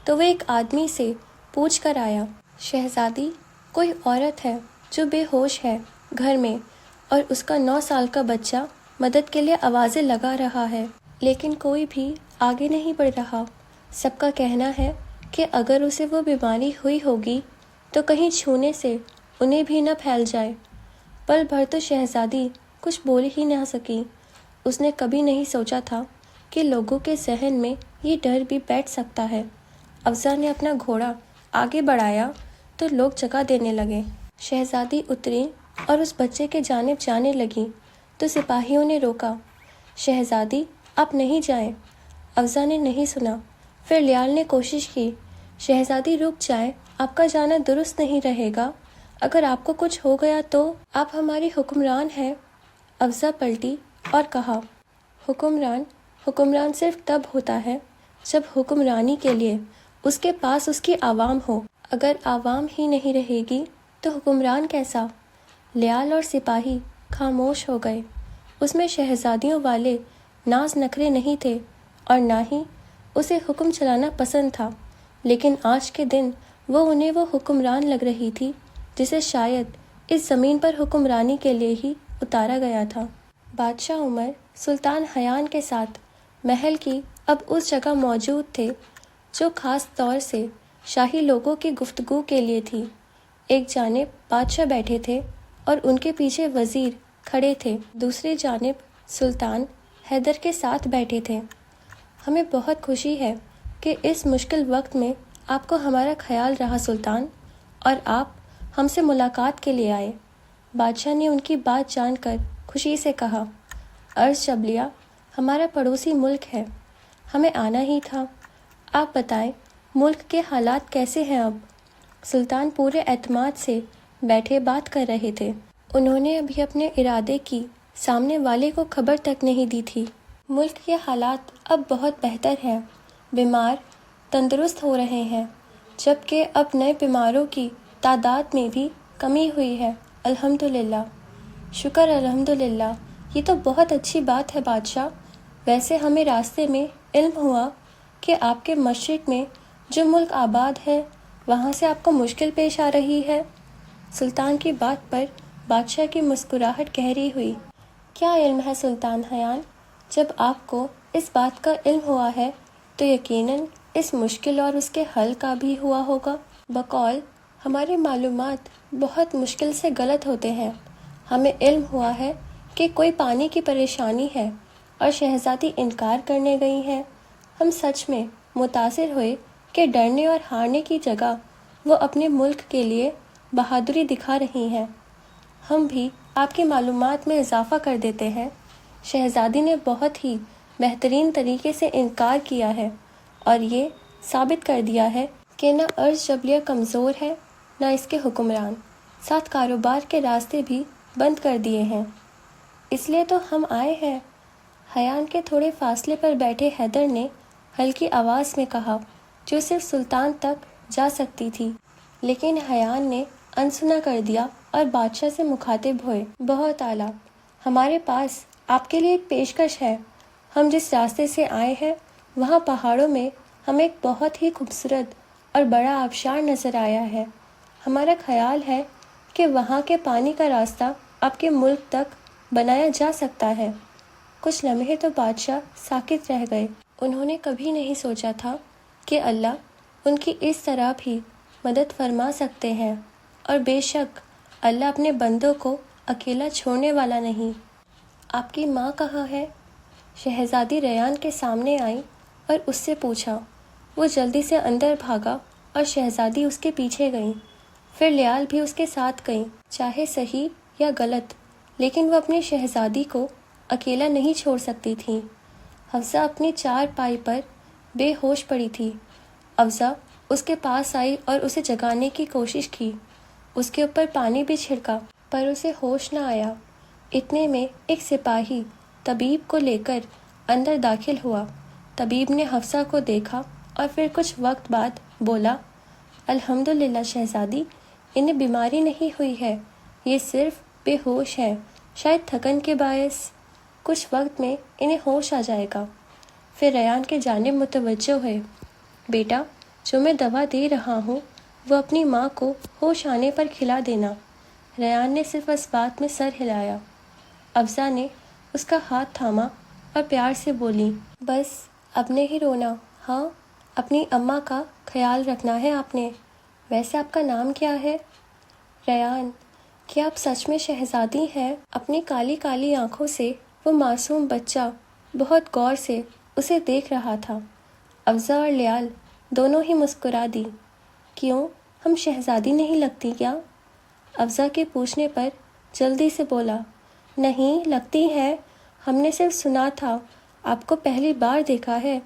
A: تو وہ ایک آدمی سے پوچھ کر آیا، شہزادی کوئی عورت ہے جو بے ہوش ہے گھر میں، اور اس کا 9 سال کا بچہ مدد کے لیے آوازیں لگا رہا ہے، لیکن کوئی بھی آگے نہیں بڑھ رہا۔ سب کا کہنا ہے کہ اگر اسے وہ بیماری ہوئی ہوگی تو کہیں چھونے سے انہیں بھی نہ پھیل جائے۔ پل بھر تو شہزادی کچھ بول ہی نہ سکی۔ اس نے کبھی نہیں سوچا تھا کہ لوگوں کے ذہن میں یہ ڈر بھی بیٹھ سکتا ہے۔ افزا نے اپنا گھوڑا آگے بڑھایا تو لوگ جگہ دینے لگے۔ شہزادی اتری اور اس بچے کے جانب جانے لگی تو سپاہیوں نے روکا۔ شہزادی آپ نہیں جائیں۔ افزا نے نہیں سنا۔ پھر لیال نے کوشش کی، شہزادی رک جائیں، آپ کا جانا درست نہیں رہے گا، اگر آپ کو کچھ ہو گیا تو آپ ہماری حکمران ہیں۔ افزا پلٹی اور کہا، حکمران صرف تب ہوتا ہے جب حکمرانی کے لیے اس کے پاس اس کی عوام ہو۔ اگر عوام ہی نہیں رہے گی تو حکمران کیسا؟ لیال اور سپاہی خاموش ہو گئے۔ اس میں شہزادیوں والے ناز نخرے نہیں تھے اور نہ ہی اسے حکم چلانا پسند تھا، لیکن آج کے دن انہیں وہ حکمران لگ رہی تھی جسے شاید اس زمین پر حکمرانی کے لیے ہی اتارا گیا تھا۔ بادشاہ عمر سلطان حیان کے ساتھ محل کی اب اس جگہ موجود تھے جو خاص طور سے شاہی لوگوں کی گفتگو کے لیے تھی۔ ایک جانب بادشاہ بیٹھے تھے اور ان کے پیچھے وزیر کھڑے تھے، دوسری جانب سلطان حیدر کے ساتھ بیٹھے تھے۔ ہمیں بہت خوشی ہے کہ اس مشکل وقت میں آپ کو ہمارا خیال رہا سلطان، اور آپ ہم سے ملاقات کے لیے آئے۔ بادشاہ نے ان کی بات جان کر خوشی سے کہا، ارشبیلیہ ہمارا پڑوسی ملک ہے، ہمیں آنا ہی تھا۔ آپ بتائیں ملک کے حالات کیسے ہیں اب؟ سلطان پورے اعتماد سے بیٹھے بات کر رہے تھے۔ انہوں نے ابھی اپنے ارادے کی سامنے والے کو خبر تک نہیں دی تھی۔ ملک کے حالات اب بہت بہتر ہیں، بیمار تندرست ہو رہے ہیں، جبکہ اب نئے بیماروں کی تعداد میں بھی کمی ہوئی ہے، الحمدللہ۔ شکر الحمدللہ، یہ تو بہت اچھی بات ہے بادشاہ۔ ویسے ہمیں راستے میں علم ہوا کہ آپ کے مشرق میں جو ملک آباد ہے وہاں سے آپ کو مشکل پیش آ رہی ہے۔ سلطان کی بات پر بادشاہ کی مسکراہٹ گہری ہوئی۔ کیا علم ہے سلطان حیان؟ جب آپ کو اس بات کا علم ہوا ہے تو یقیناً اس مشکل اور اس کے حل کا بھی ہوا ہوگا۔ بقول ہمارے معلومات بہت مشکل سے غلط ہوتے ہیں۔ ہمیں علم ہوا ہے کہ کوئی پانی کی پریشانی ہے اور شہزادی انکار کرنے گئی ہیں۔ ہم سچ میں متاثر ہوئے کہ ڈرنے اور ہارنے کی جگہ وہ اپنے ملک کے لیے بہادری دکھا رہی ہیں۔ ہم بھی آپ کی معلومات میں اضافہ کر دیتے ہیں۔ شہزادی نے بہت ہی بہترین طریقے سے انکار کیا ہے اور یہ ثابت کر دیا ہے کہ نہ ارشبیلیہ کمزور ہے نہ اس کے حکمران، ساتھ کاروبار کے راستے بھی بند کر دیے ہیں۔ اس لیے تو ہم آئے ہیں۔ حیان کے تھوڑے فاصلے پر بیٹھے حیدر نے ہلکی آواز میں کہا، جو صرف سلطان تک جا سکتی تھی، لیکن حیان نے انسنا کر دیا اور بادشاہ سے مخاطب ہوئے، بہت اعلیٰ، ہمارے پاس آپ کے لیے ایک پیشکش ہے۔ ہم جس راستے سے آئے ہیں وہاں پہاڑوں میں ہمیں ایک بہت ہی خوبصورت اور بڑا آبشار نظر آیا ہے۔ ہمارا خیال ہے کہ وہاں کے پانی کا راستہ آپ کے ملک تک بنایا جا سکتا ہے۔ کچھ لمحے تو بادشاہ ساکت رہ گئے۔ انہوں نے کبھی نہیں سوچا تھا کہ اللہ ان کی اس طرح بھی مدد فرما سکتے ہیں، اور بے شک اللہ اپنے بندوں کو اکیلا چھوڑنے والا نہیں۔ آپ کی ماں کہاں ہے؟ شہزادی ریان کے سامنے آئی اور اس سے پوچھا۔ وہ جلدی سے اندر بھاگا اور شہزادی اس کے پیچھے گئی، پھر لیال بھی اس کے ساتھ گئی۔ چاہے صحیح یا غلط، لیکن وہ اپنی شہزادی کو اکیلا نہیں چھوڑ سکتی تھی۔ حفصہ اپنی چار پائی پر بے ہوش پڑی تھی۔ افزا اس کے پاس آئی اور اسے جگانے کی کوشش کی، اس کے اوپر پانی بھی چھڑکا، پر اسے ہوش نہ آیا۔ اتنے میں ایک سپاہی طبیب کو لے کر اندر داخل ہوا۔ طبیب نے حفصہ کو دیکھا اور پھر کچھ وقت بعد بولا، الحمدللہ شہزادی، انہیں بیماری نہیں ہوئی ہے، یہ صرف بے ہوش ہیں، شاید تھکن کے باعث۔ کچھ وقت میں انہیں ہوش آ جائے گا۔ پھر ریان کے جانب متوجہ ہوئے، بیٹا جو میں دوا دے رہا ہوں وہ اپنی ماں کو ہوش آنے پر کھلا دینا۔ ریان نے صرف اس بات میں سر ہلایا۔ افزا نے اس کا ہاتھ تھاما اور پیار سے بولی، بس اب نہیں رونا، ہاں اپنی اماں کا خیال رکھنا ہے آپ نے۔ ویسے آپ کا نام کیا ہے؟ ریان، کیا آپ سچ میں شہزادی ہیں؟ اپنی کالی کالی آنکھوں سے وہ معصوم بچہ بہت غور سے اسے دیکھ رہا تھا۔ افزا اور لیال دونوں ہی مسکرا دی۔ کیوں، ہم شہزادی نہیں لگتی کیا؟ افزا کے پوچھنے پر جلدی سے بولا، نہیں لگتی ہے، ہم نے صرف سنا تھا، آپ کو پہلی بار دیکھا ہے،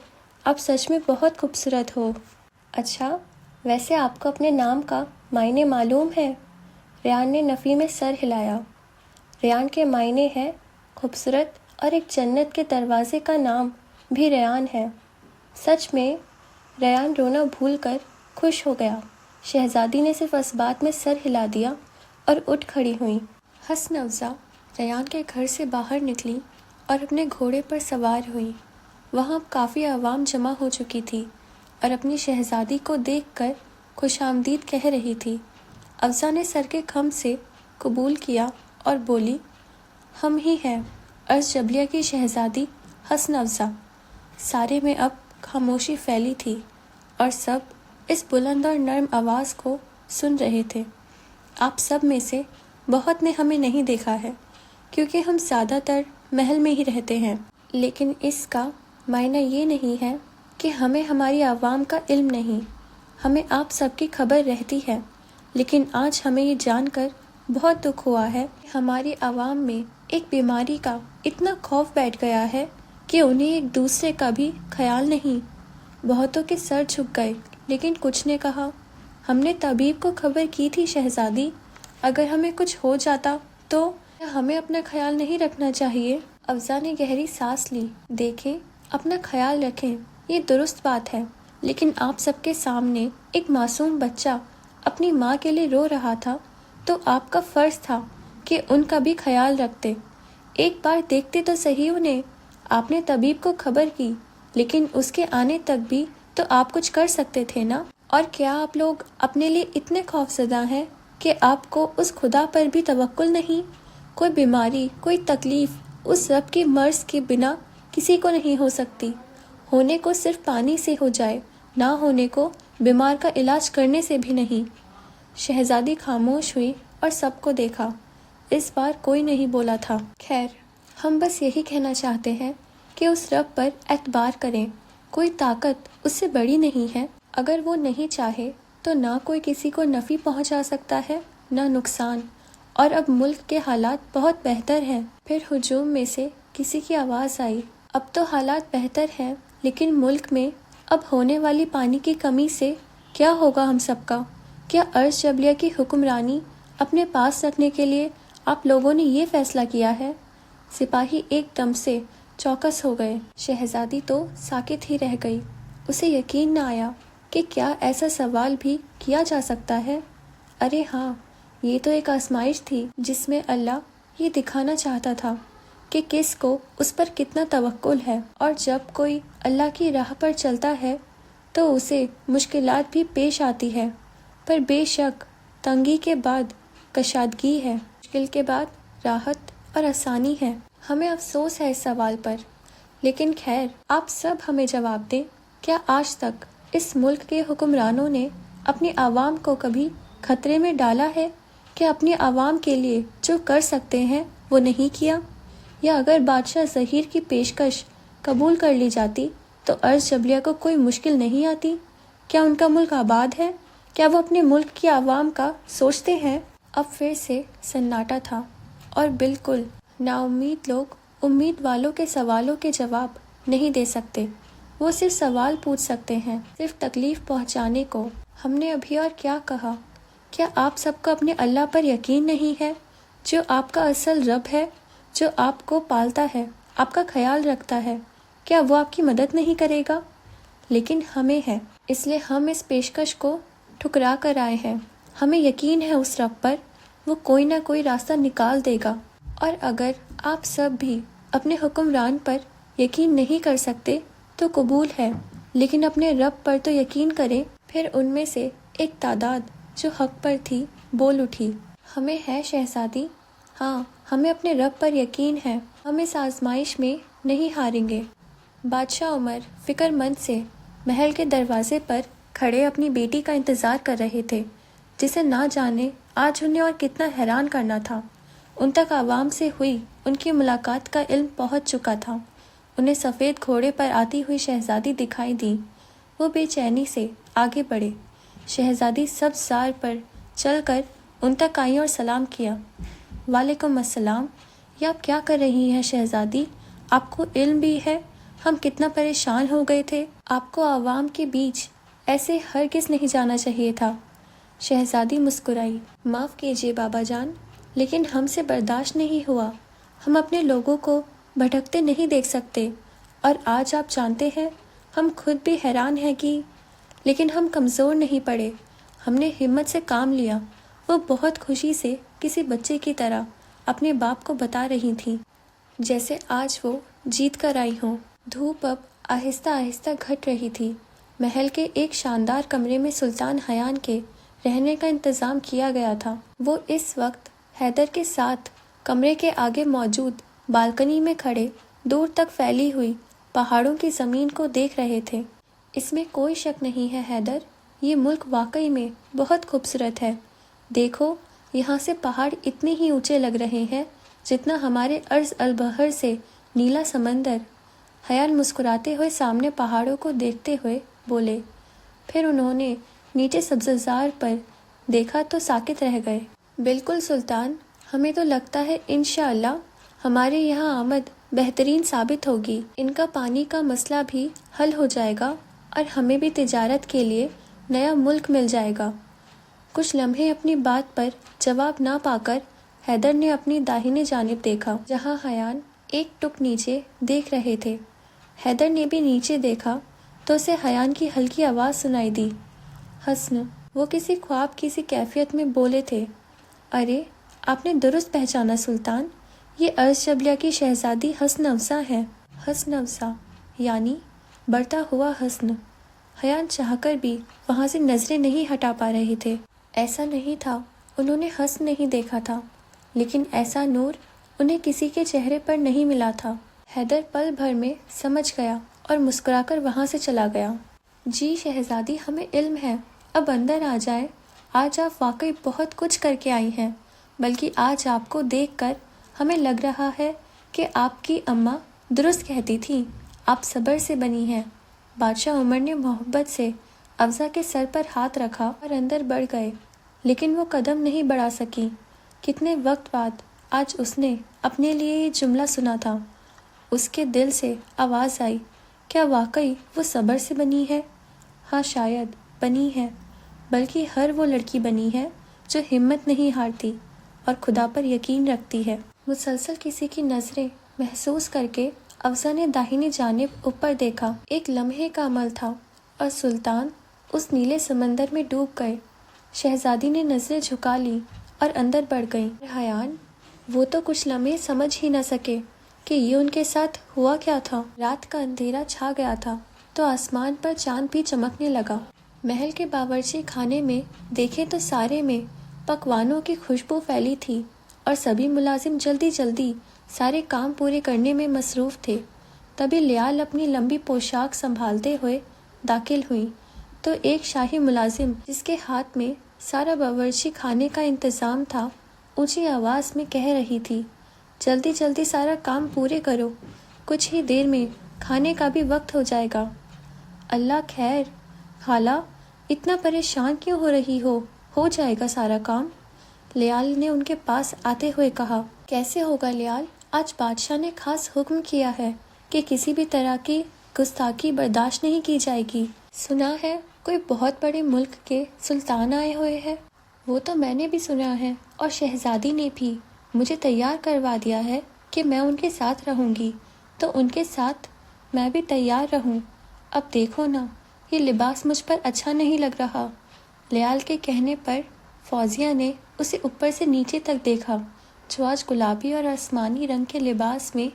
A: آپ سچ میں بہت خوبصورت ہو۔ اچھا، ویسے آپ کو اپنے نام کا معنی معلوم ہے؟ ریان نے نفی میں سر ہلایا۔ ریان کے معنی ہے خوبصورت اور ایک جنت کے دروازے کا نام بھی ریان ہے۔ سچ میں ریان رونا بھول کر خوش ہو گیا۔ شہزادی نے صرف اس بات میں سر ہلا دیا اور اٹھ کھڑی ہوئی۔ حسن افزا ریان کے گھر سے باہر نکلی اور اپنے گھوڑے پر سوار ہوئی۔ وہاں کافی عوام جمع ہو چکی تھی اور اپنی شہزادی کو دیکھ کر خوش آمدید کہہ رہی تھی۔ افزا نے سر کے خم سے قبول کیا اور بولی، ہم ہی ہیں، ارض جبلیہ کی شہزادی حسن افزا۔ سارے میں اب خاموشی پھیلی تھی اور سب اس بلند اور نرم آواز کو سن رہے تھے۔ آپ سب میں سے بہت نے ہمیں نہیں دیکھا ہے کیونکہ ہم زیادہ تر محل میں ہی رہتے ہیں، لیکن اس کا معنی یہ نہیں ہے کہ ہمیں ہماری عوام کا علم نہیں۔ ہمیں آپ سب کی خبر رہتی ہے، لیکن آج ہمیں یہ جان کر بہت دکھ ہوا ہے کہ ہماری عوام میں ایک بیماری کا اتنا خوف بیٹھ گیا ہے کہ انہیں ایک دوسرے کا بھی خیال نہیں۔ بہتوں کے سر جھک گئے، لیکن کچھ نے کہا، ہم نے طبیب کو خبر کی تھی شہزادی، اگر ہمیں کچھ ہو جاتا تو کیا ہمیں اپنا خیال نہیں رکھنا چاہیے؟ افزا نے گہری سانس لی۔ دیکھیں، اپنا خیال رکھیں، یہ درست بات ہے، لیکن آپ سب کے سامنے ایک معصوم بچہ اپنی ماں کے لیے رو رہا تھا تو آپ کا فرض تھا کہ ان کا بھی خیال رکھتے۔ ایک بار دیکھتے تو صحیح انہیں۔ آپ نے طبیب کو خبر کی، لیکن اس کے آنے تک بھی تو آپ کچھ کر سکتے تھے نا؟ اور کیا آپ لوگ اپنے لیے اتنے خوفزدہ ہیں کہ آپ کو اس خدا پر بھی توکل نہیں؟ کوئی بیماری، کوئی تکلیف اس رب کی مرض کے بنا کسی کو نہیں ہو سکتی۔ ہونے کو صرف پانی سے ہو جائے، نہ ہونے کو بیمار کا علاج کرنے سے بھی نہیں۔ شہزادی خاموش ہوئی اور سب کو دیکھا۔ اس بار کوئی نہیں بولا تھا۔ خیر، ہم بس یہی کہنا چاہتے ہیں کہ اس رب پر اعتبار کریں، کوئی طاقت اس سے بڑی نہیں ہے۔ اگر وہ نہیں چاہے تو نہ کوئی کسی کو نفع پہنچا سکتا ہے نہ نقصان، اور اب ملک کے حالات بہت بہتر ہیں۔ پھر ہجوم میں سے کسی کی آواز آئی، اب تو حالات بہتر ہیں، لیکن ملک میں اب ہونے والی پانی کی کمی سے کیا ہوگا ہم سب کا؟ کیا ارض جبلیہ کی حکمرانی اپنے پاس رکھنے کے لیے آپ لوگوں نے یہ فیصلہ کیا ہے؟ سپاہی ایک دم سے چوکس ہو گئے۔ شہزادی تو ساکت ہی رہ گئی۔ اسے یقین نہ آیا کہ کیا ایسا سوال بھی کیا جا سکتا ہے۔ ارے ہاں، یہ تو ایک آزمائش تھی جس میں اللہ یہ دکھانا چاہتا تھا کہ کس کو اس پر کتنا توکل ہے، اور جب کوئی اللہ کی راہ پر چلتا ہے تو اسے مشکلات بھی پیش آتی ہے، پر بے شک تنگی کے بعد کشادگی ہے، مشکل کے بعد راحت اور آسانی ہے۔ ہمیں افسوس ہے اس سوال پر، لیکن خیر، آپ سب ہمیں جواب دیں، کیا آج تک اس ملک کے حکمرانوں نے اپنی عوام کو کبھی خطرے میں ڈالا ہے کہ اپنی عوام کے لیے جو کر سکتے ہیں وہ نہیں کیا؟ یا اگر بادشاہ ظہیر کی پیشکش قبول کر لی جاتی تو ارض جبلیہ کو کوئی مشکل نہیں آتی؟ کیا ان کا ملک آباد ہے؟ کیا وہ اپنے ملک کی عوام کا سوچتے ہیں؟ اب پھر سے سناٹا تھا، اور بالکل نا امید لوگ امید والوں کے سوالوں کے جواب نہیں دے سکتے۔ وہ صرف سوال پوچھ سکتے ہیں، صرف تکلیف پہنچانے کو۔ ہم نے ابھی اور کیا کہا؟ کیا آپ سب کو اپنے اللہ پر یقین نہیں ہے، جو آپ کا اصل رب ہے، جو آپ کو پالتا ہے، آپ کا خیال رکھتا ہے؟ کیا وہ آپ کی مدد نہیں کرے گا؟ لیکن ہمیں ہے، اس لیے ہم اس پیشکش کو ٹھکرا کر آئے ہیں۔ ہمیں یقین ہے اس رب پر، وہ کوئی نہ کوئی راستہ نکال دے گا۔ اور اگر آپ سب بھی اپنے حکمران پر یقین نہیں کر سکتے تو قبول ہے، لیکن اپنے رب پر تو یقین کریں۔ پھر ان میں سے ایک تعداد جو حق پر تھی بول اٹھی، ہمیں ہے شہزادی، ہاں، ہمیں اپنے رب پر یقین ہے، ہم اس آزمائش میں نہیں ہاریں گے۔ بادشاہ عمر فکر مند سے محل کے دروازے پر کھڑے اپنی بیٹی کا انتظار کر رہے تھے، جسے نہ جانے آج انہیں اور کتنا حیران کرنا تھا۔ ان تک عوام سے ہوئی ان کی ملاقات کا علم پہنچ چکا تھا۔ انہیں سفید گھوڑے پر آتی ہوئی شہزادی دکھائی دی۔ وہ بے چینی سے آگے بڑھے۔ شہزادی سبز زار پر چل کر ان تک آئی اور سلام کیا۔ وعلیکم السلام، یہ آپ کیا کر رہی ہیں شہزادی؟ آپ کو علم بھی ہے ہم کتنا پریشان ہو گئے تھے؟ آپ کو عوام کے بیچ ایسے ہرگز نہیں جانا چاہیے تھا۔ شہزادی مسکرائی، معاف کیجیے بابا جان، لیکن ہم سے برداشت نہیں ہوا۔ ہم اپنے لوگوں کو بھٹکتے نہیں دیکھ سکتے، اور آج آپ جانتے ہیں ہم خود بھی حیران ہیں کہ لیکن ہم کمزور نہیں پڑے، ہم نے ہمت سے کام لیا۔ وہ بہت خوشی سے کسی بچے کی طرح اپنے باپ کو بتا رہی تھیں، جیسے آج وہ جیت کر آئی ہوں۔ دھوپ اب آہستہ آہستہ گھٹ رہی تھی۔ محل کے ایک شاندار کمرے میں سلطان حیان کے رہنے کا انتظام کیا گیا تھا۔ وہ اس وقت حیدر کے ساتھ کمرے کے آگے موجود بالکنی میں کھڑے دور تک پھیلی ہوئی پہاڑوں کی زمین کو دیکھ رہے تھے۔ اس میں کوئی شک نہیں ہے حیدر، یہ ملک واقعی میں بہت خوبصورت ہے۔ دیکھو، یہاں سے پہاڑ اتنے ہی اونچے لگ رہے ہیں جتنا ہمارے عرض البحر سے نیلا سمندر۔ حیان مسکراتے ہوئے سامنے پہاڑوں کو دیکھتے ہوئے بولے، پھر انہوں نے نیچے سبززار پر دیکھا تو ساکت رہ گئے۔ بالکل سلطان، ہمیں تو لگتا ہے انشاءاللہ ہمارے یہاں آمد بہترین ثابت ہوگی۔ ان کا پانی کا مسئلہ بھی حل ہو جائے گا اور ہمیں بھی تجارت کے لیے نیا ملک مل جائے گا۔ کچھ لمحے اپنی بات پر جواب نہ پا کر حیدر نے اپنی داہنی جانب دیکھا، جہاں حیان ایک ٹک نیچے دیکھ رہے تھے۔ حیدر نے بھی نیچے دیکھا تو اسے حیان کی ہلکی آواز سنائی دی، حسن۔ وہ کسی خواب کی سی کیفیت میں بولے تھے، ارے آپ نے درست پہچانا سلطان، یہ عرض جبلیہ کی شہزادی حسن افزا ہے۔ حسن افزا یعنی بڑھتا ہوا حسن۔ حیان چاہ کر بھی وہاں سے نظریں نہیں ہٹا پا رہے تھے۔ ایسا نہیں تھا انہوں نے حسن نہیں دیکھا تھا، لیکن ایسا نور انہیں کسی کے چہرے پر نہیں ملا تھا۔ حیدر پل بھر میں سمجھ گیا اور مسکرا کر وہاں سے چلا گیا۔ جی شہزادی، ہمیں علم ہے، اب اندر آ جائیں۔ آج آپ واقعی بہت کچھ کر کے آئی ہیں، بلکہ آج آپ کو دیکھ کر ہمیں لگ رہا ہے کہ آپ کی اماں درست کہتی تھیں، آپ صبر سے بنی ہیں۔ بادشاہ عمر نے محبت سے افزا کے سر پر ہاتھ رکھا اور اندر بڑھ گئے، لیکن وہ قدم نہیں بڑھا سکی۔ کتنے وقت بعد آج اس نے اپنے لیے یہ جملہ سنا تھا۔ اس کے دل سے آواز آئی، کیا واقعی وہ صبر سے بنی ہے؟ ہاں شاید بنی ہے، بلکہ ہر وہ لڑکی بنی ہے جو ہمت نہیں ہارتی اور خدا پر یقین رکھتی ہے۔ مسلسل کسی کی نظریں محسوس کر کے افزا نے داہنی جانب اوپر دیکھا۔ ایک لمحے کا عمل تھا اور سلطان اس نیلے سمندر میں ڈوب گئے۔ شہزادی نے نظریں جھکا لی اور اندر بڑھ گئیں۔ حیان، وہ تو کچھ لمحے سمجھ ہی نہ سکے کہ یہ ان کے ساتھ ہوا کیا تھا۔ رات کا اندھیرا چھا گیا تھا تو آسمان پر چاند بھی چمکنے لگا۔ محل کے باورچی خانے میں دیکھیں تو سارے میں پکوانوں کی خوشبو پھیلی تھی اور سبھی ملازم جلدی جلدی سارے کام پورے کرنے میں مصروف تھے۔ تبھی لیال اپنی لمبی پوشاک سنبھالتے ہوئے داخل ہوئی تو ایک شاہی ملازم جس کے ہاتھ میں سارا باورچی خانے کا انتظام تھا، اونچی آواز میں کہہ رہی تھی، جلدی جلدی سارا کام پورے کرو، کچھ ہی دیر میں کھانے کا بھی وقت ہو جائے گا۔ اللہ خیر، خالہ اتنا پریشان کیوں ہو رہی ہو جائے گا سارا کام۔ لیال نے ان کے پاس آتے ہوئے کہا، کیسے ہوگا لیال، آج بادشاہ نے خاص حکم کیا ہے کہ کسی بھی طرح کی گستاخی برداشت نہیں کی جائے گی۔ سنا ہے کوئی بہت بڑے ملک کے سلطان آئے ہوئے ہیں۔ وہ تو میں نے بھی سنا ہے، اور شہزادی نے بھی مجھے تیار کروا دیا ہے کہ میں ان کے ساتھ رہوں گی، تو ان کے ساتھ میں بھی تیار رہوں۔ اب دیکھو نا، یہ لباس مجھ پر اچھا نہیں لگ رہا۔ لیال کے کہنے پر فوزیہ نے اسے اوپر سے نیچے تک دیکھا، جو آج گلابی اور آسمانی رنگ کے لباس میں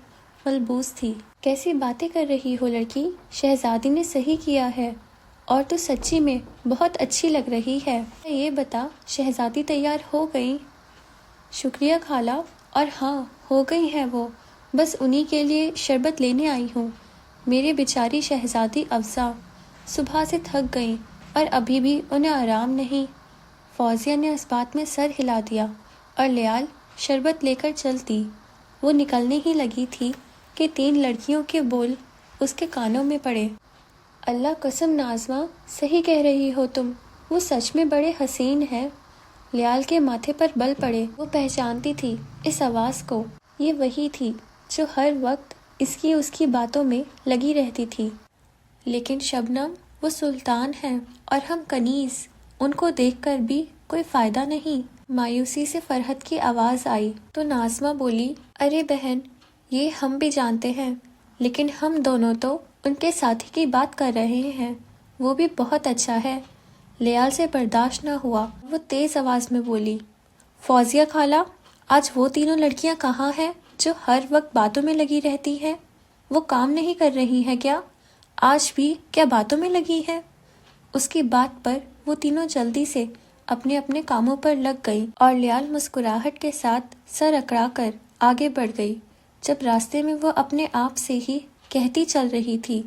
A: ملبوس تھی۔ کیسی باتیں کر رہی ہو لڑکی، شہزادی نے صحیح کیا ہے، اور تو سچی میں بہت اچھی لگ رہی ہے۔ یہ بتا، شہزادی تیار ہو گئی؟ شکریہ خالہ، اور ہاں ہو گئی ہیں وہ، بس انہی کے لیے شربت لینے آئی ہوں۔ میرے بیچاری شہزادی افزا صبح سے تھک گئیں اور ابھی بھی انہیں آرام نہیں۔ فوزیہ نے اس بات میں سر ہلا دیا اور لیال شربت لے کر چل دی۔ وہ نکلنے ہی لگی تھی کہ 3 لڑکیوں کے بول اس کے کانوں میں پڑے۔ اللہ قسم نازمہ، صحیح کہہ رہی ہو تم، وہ سچ میں بڑے حسین ہیں۔ لیال کے ماتھے پر بل پڑے، وہ پہچانتی تھی اس آواز کو، یہ وہی تھی جو ہر وقت اس کی باتوں میں لگی رہتی تھی۔ لیکن شبنم، وہ سلطان ہیں اور ہم کنیز، ان کو دیکھ کر بھی کوئی فائدہ نہیں۔ مایوسی سے فرحت کی آواز آئی تو نازمہ بولی، ارے بہن، یہ ہم بھی جانتے ہیں، لیکن ہم دونوں تو ان کے ساتھی کی بات کر رہے ہیں، وہ بھی بہت اچھا ہے۔ لیال سے برداشت نہ ہوا، وہ تیز آواز میں بولی، فوزیہ خالہ، آج وہ تینوں لڑکیاں کہاں ہیں جو ہر وقت باتوں میں لگی رہتی ہیں؟ وہ کام نہیں کر رہی ہیں کیا؟ آج بھی کیا باتوں میں لگی ہیں؟ اس کی بات پر وہ تینوں جلدی سے اپنے اپنے کاموں پر لگ گئی اور لیال مسکراہٹ کے ساتھ سر اکڑا کر آگے بڑھ گئی۔ جب راستے میں وہ اپنے آپ سے ہی کہتی چل رہی تھی،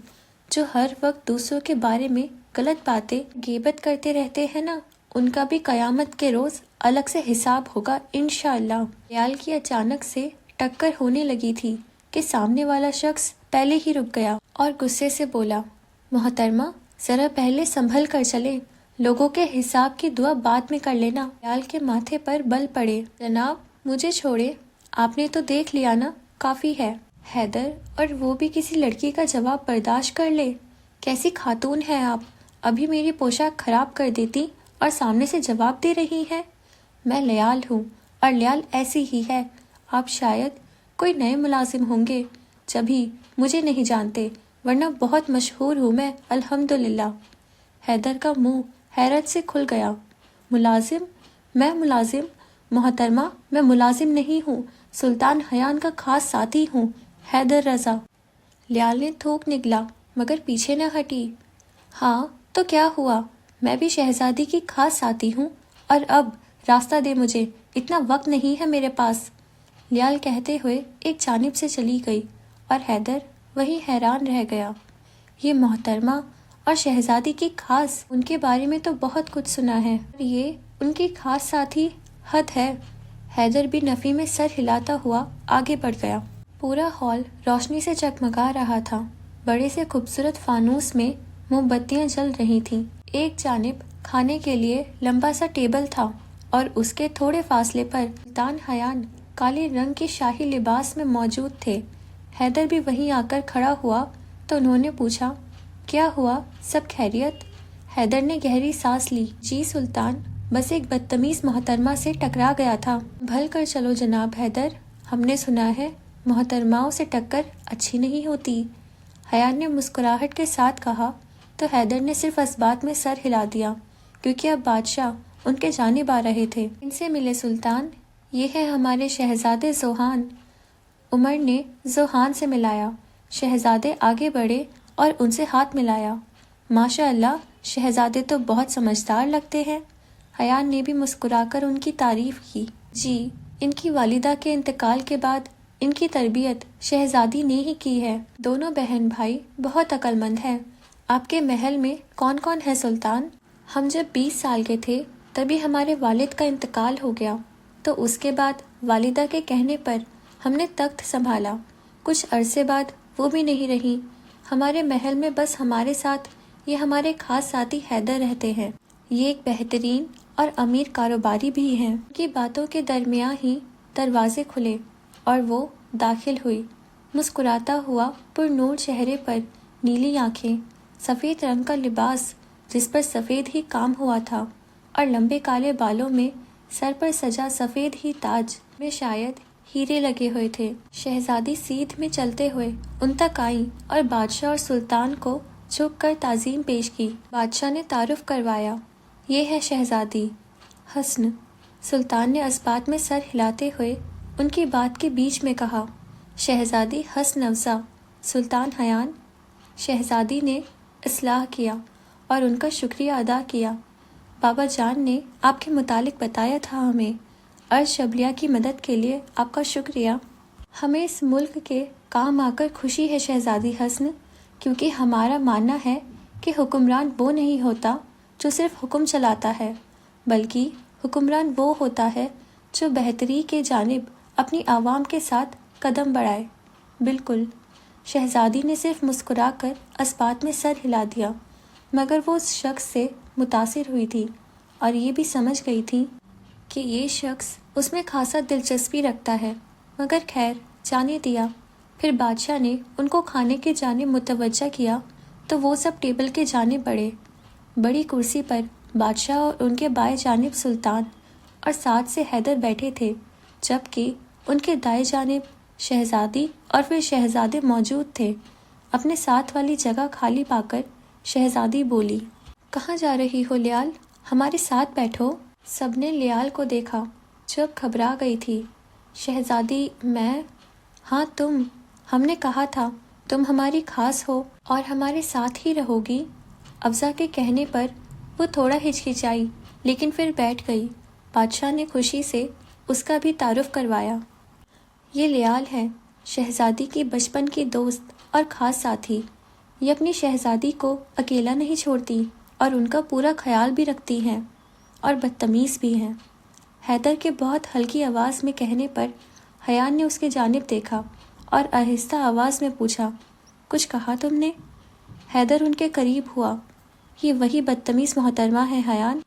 A: جو ہر وقت دوسروں کے بارے میں غلط باتیں غیبت کرتے رہتے ہیں نا، ان کا بھی قیامت کے روز الگ سے حساب ہوگا انشاءاللہ۔ لیال کی اچانک سے ٹکر ہونے لگی تھی کہ سامنے والا شخص پہلے ہی رک گیا اور غصے سے بولا، محترمہ، ذرا پہلے سنبھل کر چلے، لوگوں کے حساب کی دعا بعد میں کر لینا۔ لیال کے ماتھے پر بل پڑے، جناب مجھے چھوڑے، آپ نے تو دیکھ لیا نا، کافی ہے۔ حیدر، اور وہ بھی کسی لڑکی کا جواب برداشت کر لے؟ کیسی خاتون ہے آپ؟ ابھی میری پوشاک خراب کر دیتی اور سامنے سے جواب دے رہی ہیں۔ میں لیال ہوں اور لیال ایسی ہی ہے۔ آپ شاید کوئی نئے ملازم ہوں گے، جبھی مجھے نہیں جانتے، ورنہ بہت مشہور ہوں میں الحمدللہ۔ حیدر کا منہ حیرت سے کھل گیا۔ ملازم؟ میں ملازم؟ محترمہ، میں ملازم نہیں ہوں، سلطان حیان کا خاص ساتھی ہوں، حیدر رضا۔ لیال نے تھوک نگلا مگر پیچھے نہ ہٹی۔ ہاں تو کیا ہوا، میں بھی شہزادی کی خاص ساتھی ہوں، اور اب راستہ دے مجھے، اتنا وقت نہیں ہے میرے پاس۔ لیال کہتے ہوئے ایک جانب سے چلی گئی اور حیدر وہی حیران رہ گیا۔ یہ محترمہ اور شہزادی کی خاص، ان کے بارے میں تو بہت کچھ سنا ہے، اور یہ ان کی خاص ساتھی، حد ہے۔ حیدر بھی نفی میں سر ہلاتا ہوا آگے بڑھ گیا۔ پورا ہال روشنی سے جگمگا رہا تھا، بڑے سے خوبصورت فانوس میں موم بتیاں جل رہی تھیں۔ ایک جانب کھانے کے لیے لمبا سا ٹیبل تھا اور اس کے تھوڑے فاصلے پر سلطان حیان کالے رنگ کے شاہی لباس میں موجود تھے۔ حیدر بھی وہیں آ کر کھڑا ہوا تو انہوں نے پوچھا، کیا ہوا، سب خیریت؟ حیدر نے گہری سانس لی، جی سلطان، بس ایک بدتمیز محترمہ سے ٹکرا گیا تھا۔ بھل کر چلو جناب حیدر، ہم نے سنا ہے محترماؤں سے ٹکر اچھی نہیں ہوتی۔ حیان نے مسکراہٹ کے ساتھ کہا تو حیدر نے صرف اس بات میں سر ہلا دیا، کیونکہ اب بادشاہ ان کے جانب آ رہے تھے۔ ان سے ملے سلطان، یہ ہے ہمارے شہزادے ذوحان۔ عمر نے ذوحان سے ملایا۔ شہزادے آگے بڑھے اور ان سے ہاتھ ملایا۔ ماشاء اللہ، شہزادے تو بہت سمجھدار لگتے ہیں۔ حیان نے بھی مسکرا کر ان کی تعریف کی۔ جی، ان کی والدہ کے انتقال کے بعد ان کی تربیت شہزادی نے ہی کی ہے۔ دونوں بہن بھائی بہت عقل مند ہیں۔ آپ کے محل میں کون کون ہے سلطان؟ ہم جب 20 سال کے تھے تبھی ہمارے والد کا انتقال ہو گیا، تو اس کے بعد والدہ کے کہنے پر ہم نے تخت سنبھالا۔ کچھ عرصے بعد وہ بھی نہیں رہی۔ ہمارے محل میں بس ہمارے ساتھ یہ ہمارے خاص ساتھی حیدر رہتے ہیں۔ یہ ایک بہترین اور امیر کاروباری بھی ہیں۔ ان کی باتوں کے درمیان ہی دروازے کھلے اور وہ داخل ہوئی، مسکراتا ہوا، پر نور چہرے پر، نیلی آنکھیں، سفید رنگ کا لباس جس پر سفید ہی کام ہوا تھا، اور لمبے کالے بالوں میں سر پر سجا سفید ہی تاج میں شاید ہیرے لگے ہوئے تھے۔ شہزادی سیدھ میں چلتے ہوئے ان تک آئی اور بادشاہ اور سلطان کو جھک کر تعظیم پیش کی۔ بادشاہ نے تعارف کروایا، یہ ہے شہزادی حسن۔ سلطان نے اس بات میں سر ہلاتے ہوئے ان کی بات کے بیچ میں کہا، شہزادی حسن افزا سلطان حیان۔ شہزادی نے اصلاح کیا اور ان کا شکریہ ادا کیا۔ بابا جان نے آپ کے متعلق بتایا تھا ہمیں، عرض شبلیہ کی مدد کے لیے آپ کا شکریہ۔ ہمیں اس ملک کے کام آ کر خوشی ہے شہزادی حسن، کیونکہ ہمارا ماننا ہے کہ حکمران وہ نہیں ہوتا جو صرف حکم چلاتا ہے، بلکہ حکمران وہ ہوتا ہے جو بہتری کے جانب اپنی عوام کے ساتھ قدم بڑھائے۔ بالکل۔ شہزادی نے صرف مسکرا کر اس بات میں سر ہلا دیا، مگر وہ اس شخص سے متاثر ہوئی تھی اور یہ بھی سمجھ گئی تھی کہ یہ شخص اس میں خاصا دلچسپی رکھتا ہے، مگر خیر جانے دیا۔ پھر بادشاہ نے ان کو کھانے کی جانب متوجہ کیا تو وہ سب ٹیبل کے جانب بڑھے۔ بڑی کرسی پر بادشاہ اور ان کے بائیں جانب سلطان اور ساتھ سے حیدر بیٹھے تھے، جبکہ ان کے دائیں جانب شہزادی اور پھر شہزادے موجود تھے۔ اپنے ساتھ والی جگہ خالی پا کر شہزادی بولی، کہاں جا رہی ہو لیال؟ ہمارے ساتھ بیٹھو۔ سب نے لیال کو دیکھا جو اب گھبرا گئی تھی۔ شہزادی، میں؟ ہاں تم، ہم نے کہا تھا تم ہماری خاص ہو اور ہمارے ساتھ ہی رہو گی۔ افزا کے کہنے پر وہ تھوڑا ہچکچائی لیکن پھر بیٹھ گئی۔ بادشاہ نے خوشی سے اس کا بھی تعارف کروایا۔ یہ لیال ہے، شہزادی کی بچپن کی دوست اور خاص ساتھی۔ یہ اپنی شہزادی کو اکیلا نہیں چھوڑتی اور ان کا پورا خیال بھی رکھتی ہیں اور بدتمیز بھی ہیں۔ حیدر کے بہت ہلکی آواز میں کہنے پر حیان نے اس کی جانب دیکھا اور آہستہ آواز میں پوچھا، کچھ کہا تم نے؟ حیدر ان کے قریب ہوا۔ یہ وہی بدتمیز محترمہ ہے حیان۔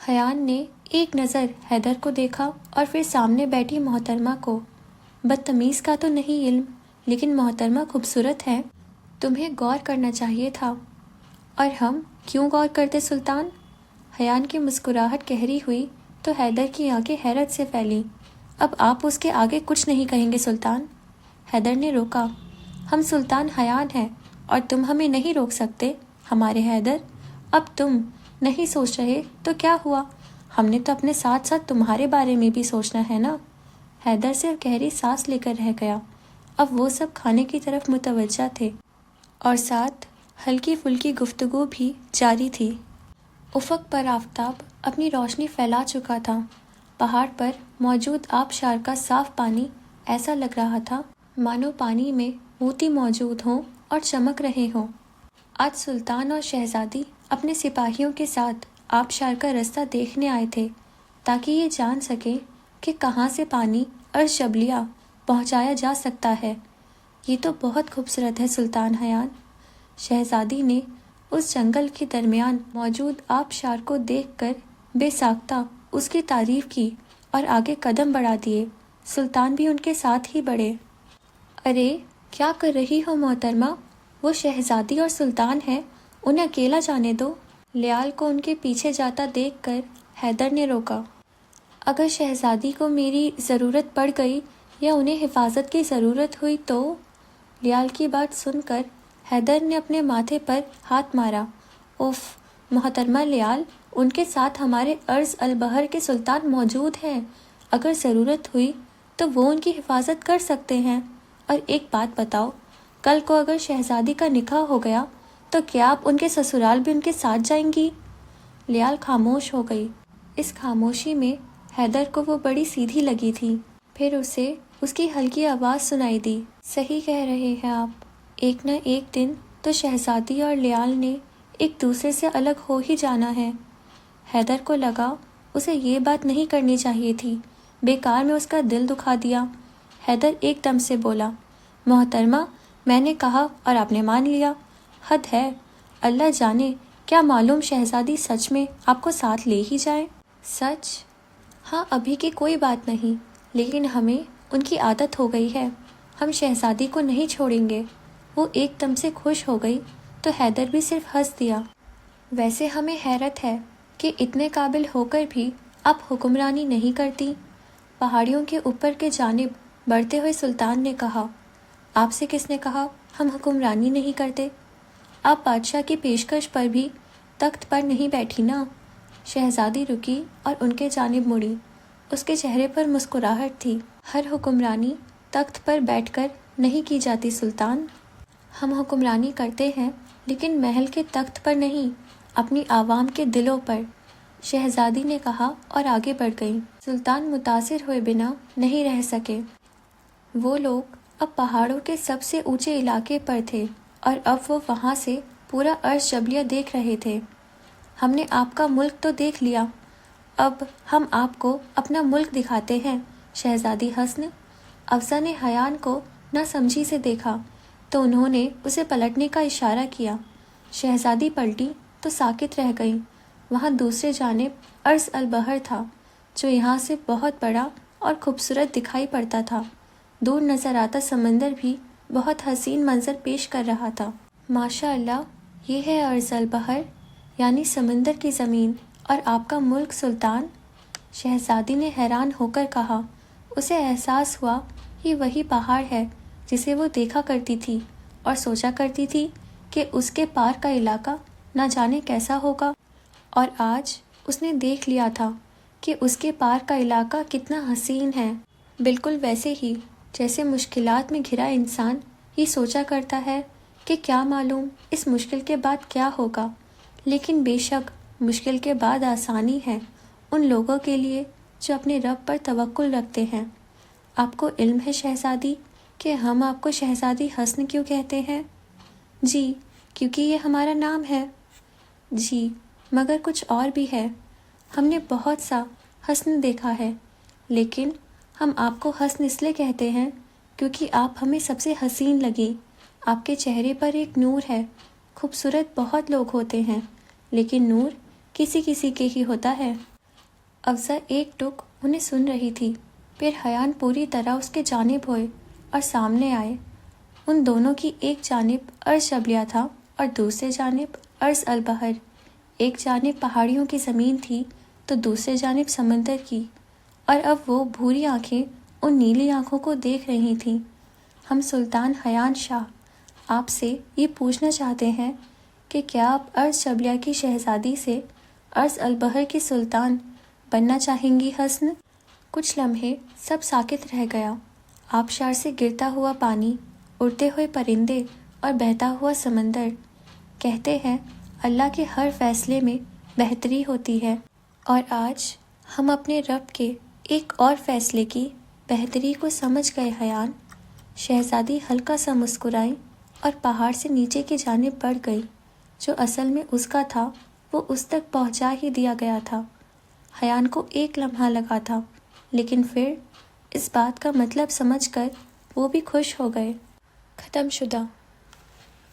A: حیان نے ایک نظر حیدر کو دیکھا اور پھر سامنے بیٹھی محترمہ کو۔ بدتمیز کا تو نہیں علم، لیکن محترمہ خوبصورت ہے، تمہیں غور کرنا چاہیے تھا۔ اور ہم کیوں غور کرتے سلطان؟ حیان کی مسکراہٹ گہری ہوئی تو حیدر کی آنکھیں حیرت سے پھیلیں۔ اب آپ اس کے آگے کچھ نہیں کہیں گے سلطان؟ حیدر نے روکا، ہم سلطان حیان ہیں اور تم ہمیں نہیں روک سکتے ہمارے حیدر۔ اب تم نہیں سوچ رہے تو کیا ہوا، ہم نے تو اپنے ساتھ ساتھ تمہارے بارے میں بھی سوچنا ہے نا۔ حیدر صرف گہری سانس لے کر رہ گیا۔ اب وہ سب کھانے کی طرف متوجہ تھے اور ساتھ ہلکی پھلکی گفتگو بھی جاری تھی۔ افق پر آفتاب اپنی روشنی پھیلا چکا تھا۔ پہاڑ پر موجود آبشار کا صاف پانی ایسا لگ رہا تھا مانو پانی میں موتی موجود ہوں اور چمک رہے ہوں۔ آج سلطان اور شہزادی اپنے سپاہیوں کے ساتھ آبشار کا رستہ دیکھنے آئے تھے تاکہ یہ جان سکیں کہ کہاں سے پانی عرش جبلیہ پہنچایا جا سکتا ہے۔ یہ تو بہت خوبصورت ہے سلطان حیان۔ شہزادی نے اس جنگل کے درمیان موجود آبشار کو دیکھ کر بے ساختہ اس کی تعریف کی اور آگے قدم بڑھا دیے۔ سلطان بھی ان کے ساتھ ہی بڑھے۔ ارے کیا کر رہی ہو محترمہ؟ وہ شہزادی اور سلطان ہے، انہیں اکیلا جانے دو۔ لیال کو ان کے پیچھے جاتا دیکھ کر حیدر نے روکا۔ اگر شہزادی کو میری ضرورت پڑ گئی یا انہیں حفاظت کی ضرورت ہوئی تو؟ لیال کی بات سن کر حیدر نے اپنے ماتھے پر ہاتھ مارا۔ اف محترمہ لیال، ان کے ساتھ ہمارے عرض البحر کے سلطان موجود ہیں، اگر ضرورت ہوئی تو وہ ان کی حفاظت کر سکتے ہیں۔ اور ایک بات بتاؤ، کل کو اگر شہزادی کا نکاح ہو گیا تو کیا آپ ان کے سسرال بھی ان کے ساتھ جائیں گی؟ لیال خاموش ہو گئی۔ اس خاموشی میں حیدر کو وہ بڑی سیدھی لگی تھی۔ پھر اسے اس کی ہلکی آواز سنائی دی، صحیح کہہ رہے ہیں آپ، ایک نہ ایک دن تو شہزادی اور لیال نے ایک دوسرے سے الگ ہو ہی جانا ہے۔ حیدر کو لگا اسے یہ بات نہیں کرنی چاہیے تھی، بیکار میں اس کا دل دکھا دیا۔ حیدر ایک دم سے بولا، محترمہ میں نے کہا اور آپ نے مان لیا، حد ہے۔ اللہ جانے کیا معلوم شہزادی سچ میں آپ کو ساتھ لے ہی جائے۔ سچ؟ ہاں ابھی کی کوئی بات نہیں، لیکن ہمیں ان کی عادت ہو گئی ہے، ہم شہزادی کو نہیں چھوڑیں گے۔ وہ ایک دم سے خوش ہو گئی تو حیدر بھی صرف ہنس دیا۔ ویسے ہمیں حیرت ہے کہ اتنے قابل ہو کر بھی آپ حکمرانی نہیں کرتی۔ پہاڑیوں کے اوپر کے جانب بڑھتے ہوئے سلطان نے کہا، آپ سے کس نے کہا ہم حکمرانی نہیں کرتے؟ آپ بادشاہ کی پیشکش پر بھی تخت پر نہیں بیٹھی نا۔ شہزادی رکی اور ان کے جانب مڑی۔ اس کے چہرے پر مسکراہٹ تھی۔ ہر حکمرانی تخت پر بیٹھ کر نہیں کی جاتی سلطان، ہم حکمرانی کرتے ہیں لیکن محل کے تخت پر نہیں، اپنی عوام کے دلوں پر، شہزادی نے کہا اور آگے بڑھ گئی۔ سلطان متاثر ہوئے بنا نہیں رہ سکے۔ وہ لوگ اب پہاڑوں کے سب سے اونچے علاقے پر تھے اور اب وہ وہاں سے پورا عرش جبلیہ دیکھ رہے تھے۔ ہم نے آپ کا ملک تو دیکھ لیا، اب ہم آپ کو اپنا ملک دکھاتے ہیں شہزادی حسن۔ افسر نے حیان کو نہ سمجھی سے دیکھا تو انہوں نے اسے پلٹنے کا اشارہ کیا۔ شہزادی پلٹی تو ساکت رہ گئی۔ وہاں دوسرے جانب عرض البحر تھا جو یہاں سے بہت بڑا اور خوبصورت دکھائی پڑتا تھا۔ دور نظر آتا سمندر بھی بہت حسین منظر پیش کر رہا تھا۔ ماشاء اللہ، یہ ہے عرض البحر، یعنی سمندر کی زمین، اور آپ کا ملک سلطان؟ شہزادی نے حیران ہو کر کہا۔ اسے احساس ہوا یہ وہی پہاڑ ہے جسے وہ دیکھا کرتی تھی اور سوچا کرتی تھی کہ اس کے پار کا علاقہ نہ جانے کیسا ہوگا، اور آج اس نے دیکھ لیا تھا کہ اس کے پار کا علاقہ کتنا حسین ہے۔ بالکل ویسے ہی جیسے مشکلات میں گھرا انسان یہ سوچا کرتا ہے کہ کیا معلوم اس مشکل کے بعد کیا ہوگا، لیکن بے شک مشکل کے بعد آسانی ہے ان لوگوں کے لیے جو اپنے رب پر توکل رکھتے ہیں۔ آپ کو علم ہے شہزادی کہ ہم آپ کو شہزادی حسن کیوں کہتے ہیں؟ جی، کیونکہ یہ ہمارا نام ہے۔ جی، مگر کچھ اور بھی ہے۔ ہم نے بہت سا حسن دیکھا ہے، لیکن ہم آپ کو حسن اس لیے کہتے ہیں کیونکہ آپ ہمیں سب سے حسین لگی۔ آپ کے چہرے پر ایک نور ہے۔ خوبصورت بہت لوگ ہوتے ہیں، لیکن نور کسی کسی کے ہی ہوتا ہے۔ افضہ ایک ٹک انہیں سن رہی تھی، پھر حیان پوری طرح اس کے جانب ہوئے اور سامنے آئے۔ ان دونوں کی ایک جانب عرش جبلیہ تھا اور دوسرے جانب عرض البحر۔ ایک جانب پہاڑیوں کی زمین تھی تو دوسرے جانب سمندر کی، اور اب وہ بھوری آنکھیں ان نیلی آنکھوں کو دیکھ رہی تھیں۔ ہم سلطان حیان شاہ آپ سے یہ پوچھنا چاہتے ہیں کہ کیا آپ عرض جبلیہ کی شہزادی سے عرض البحر کی سلطان بننا چاہیں گی حسن؟ کچھ لمحے سب ساکت رہ گیا۔ آبشار سے گرتا ہوا پانی، اڑتے ہوئے پرندے اور بہتا ہوا سمندر۔ کہتے ہیں اللہ کے ہر فیصلے میں بہتری ہوتی ہے، اور آج ہم اپنے رب کے ایک اور فیصلے کی بہتری کو سمجھ گئے حیان۔ شہزادی ہلکا سا مسکرائی اور پہاڑ سے نیچے کی جانب بڑھ گئی۔ جو اصل میں اس کا تھا وہ اس تک پہنچا ہی دیا گیا تھا۔ حیان کو ایک لمحہ لگا تھا، لیکن پھر اس بات کا مطلب سمجھ کر وہ بھی خوش ہو گئے۔ ختم شدہ۔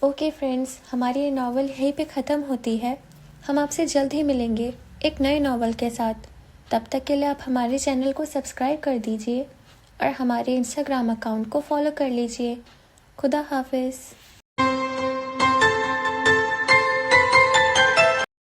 A: اوکے فرینڈز، ہماری یہ ناول یہیں پہ ختم ہوتی ہے۔ ہم آپ سے جلد ہی ملیں گے ایک نئے ناول کے ساتھ۔ تب تک کے لیے آپ ہمارے چینل کو سبسکرائب کر دیجئے اور ہمارے انسٹاگرام اکاؤنٹ کو فالو کر لیجئے۔ خدا حافظ۔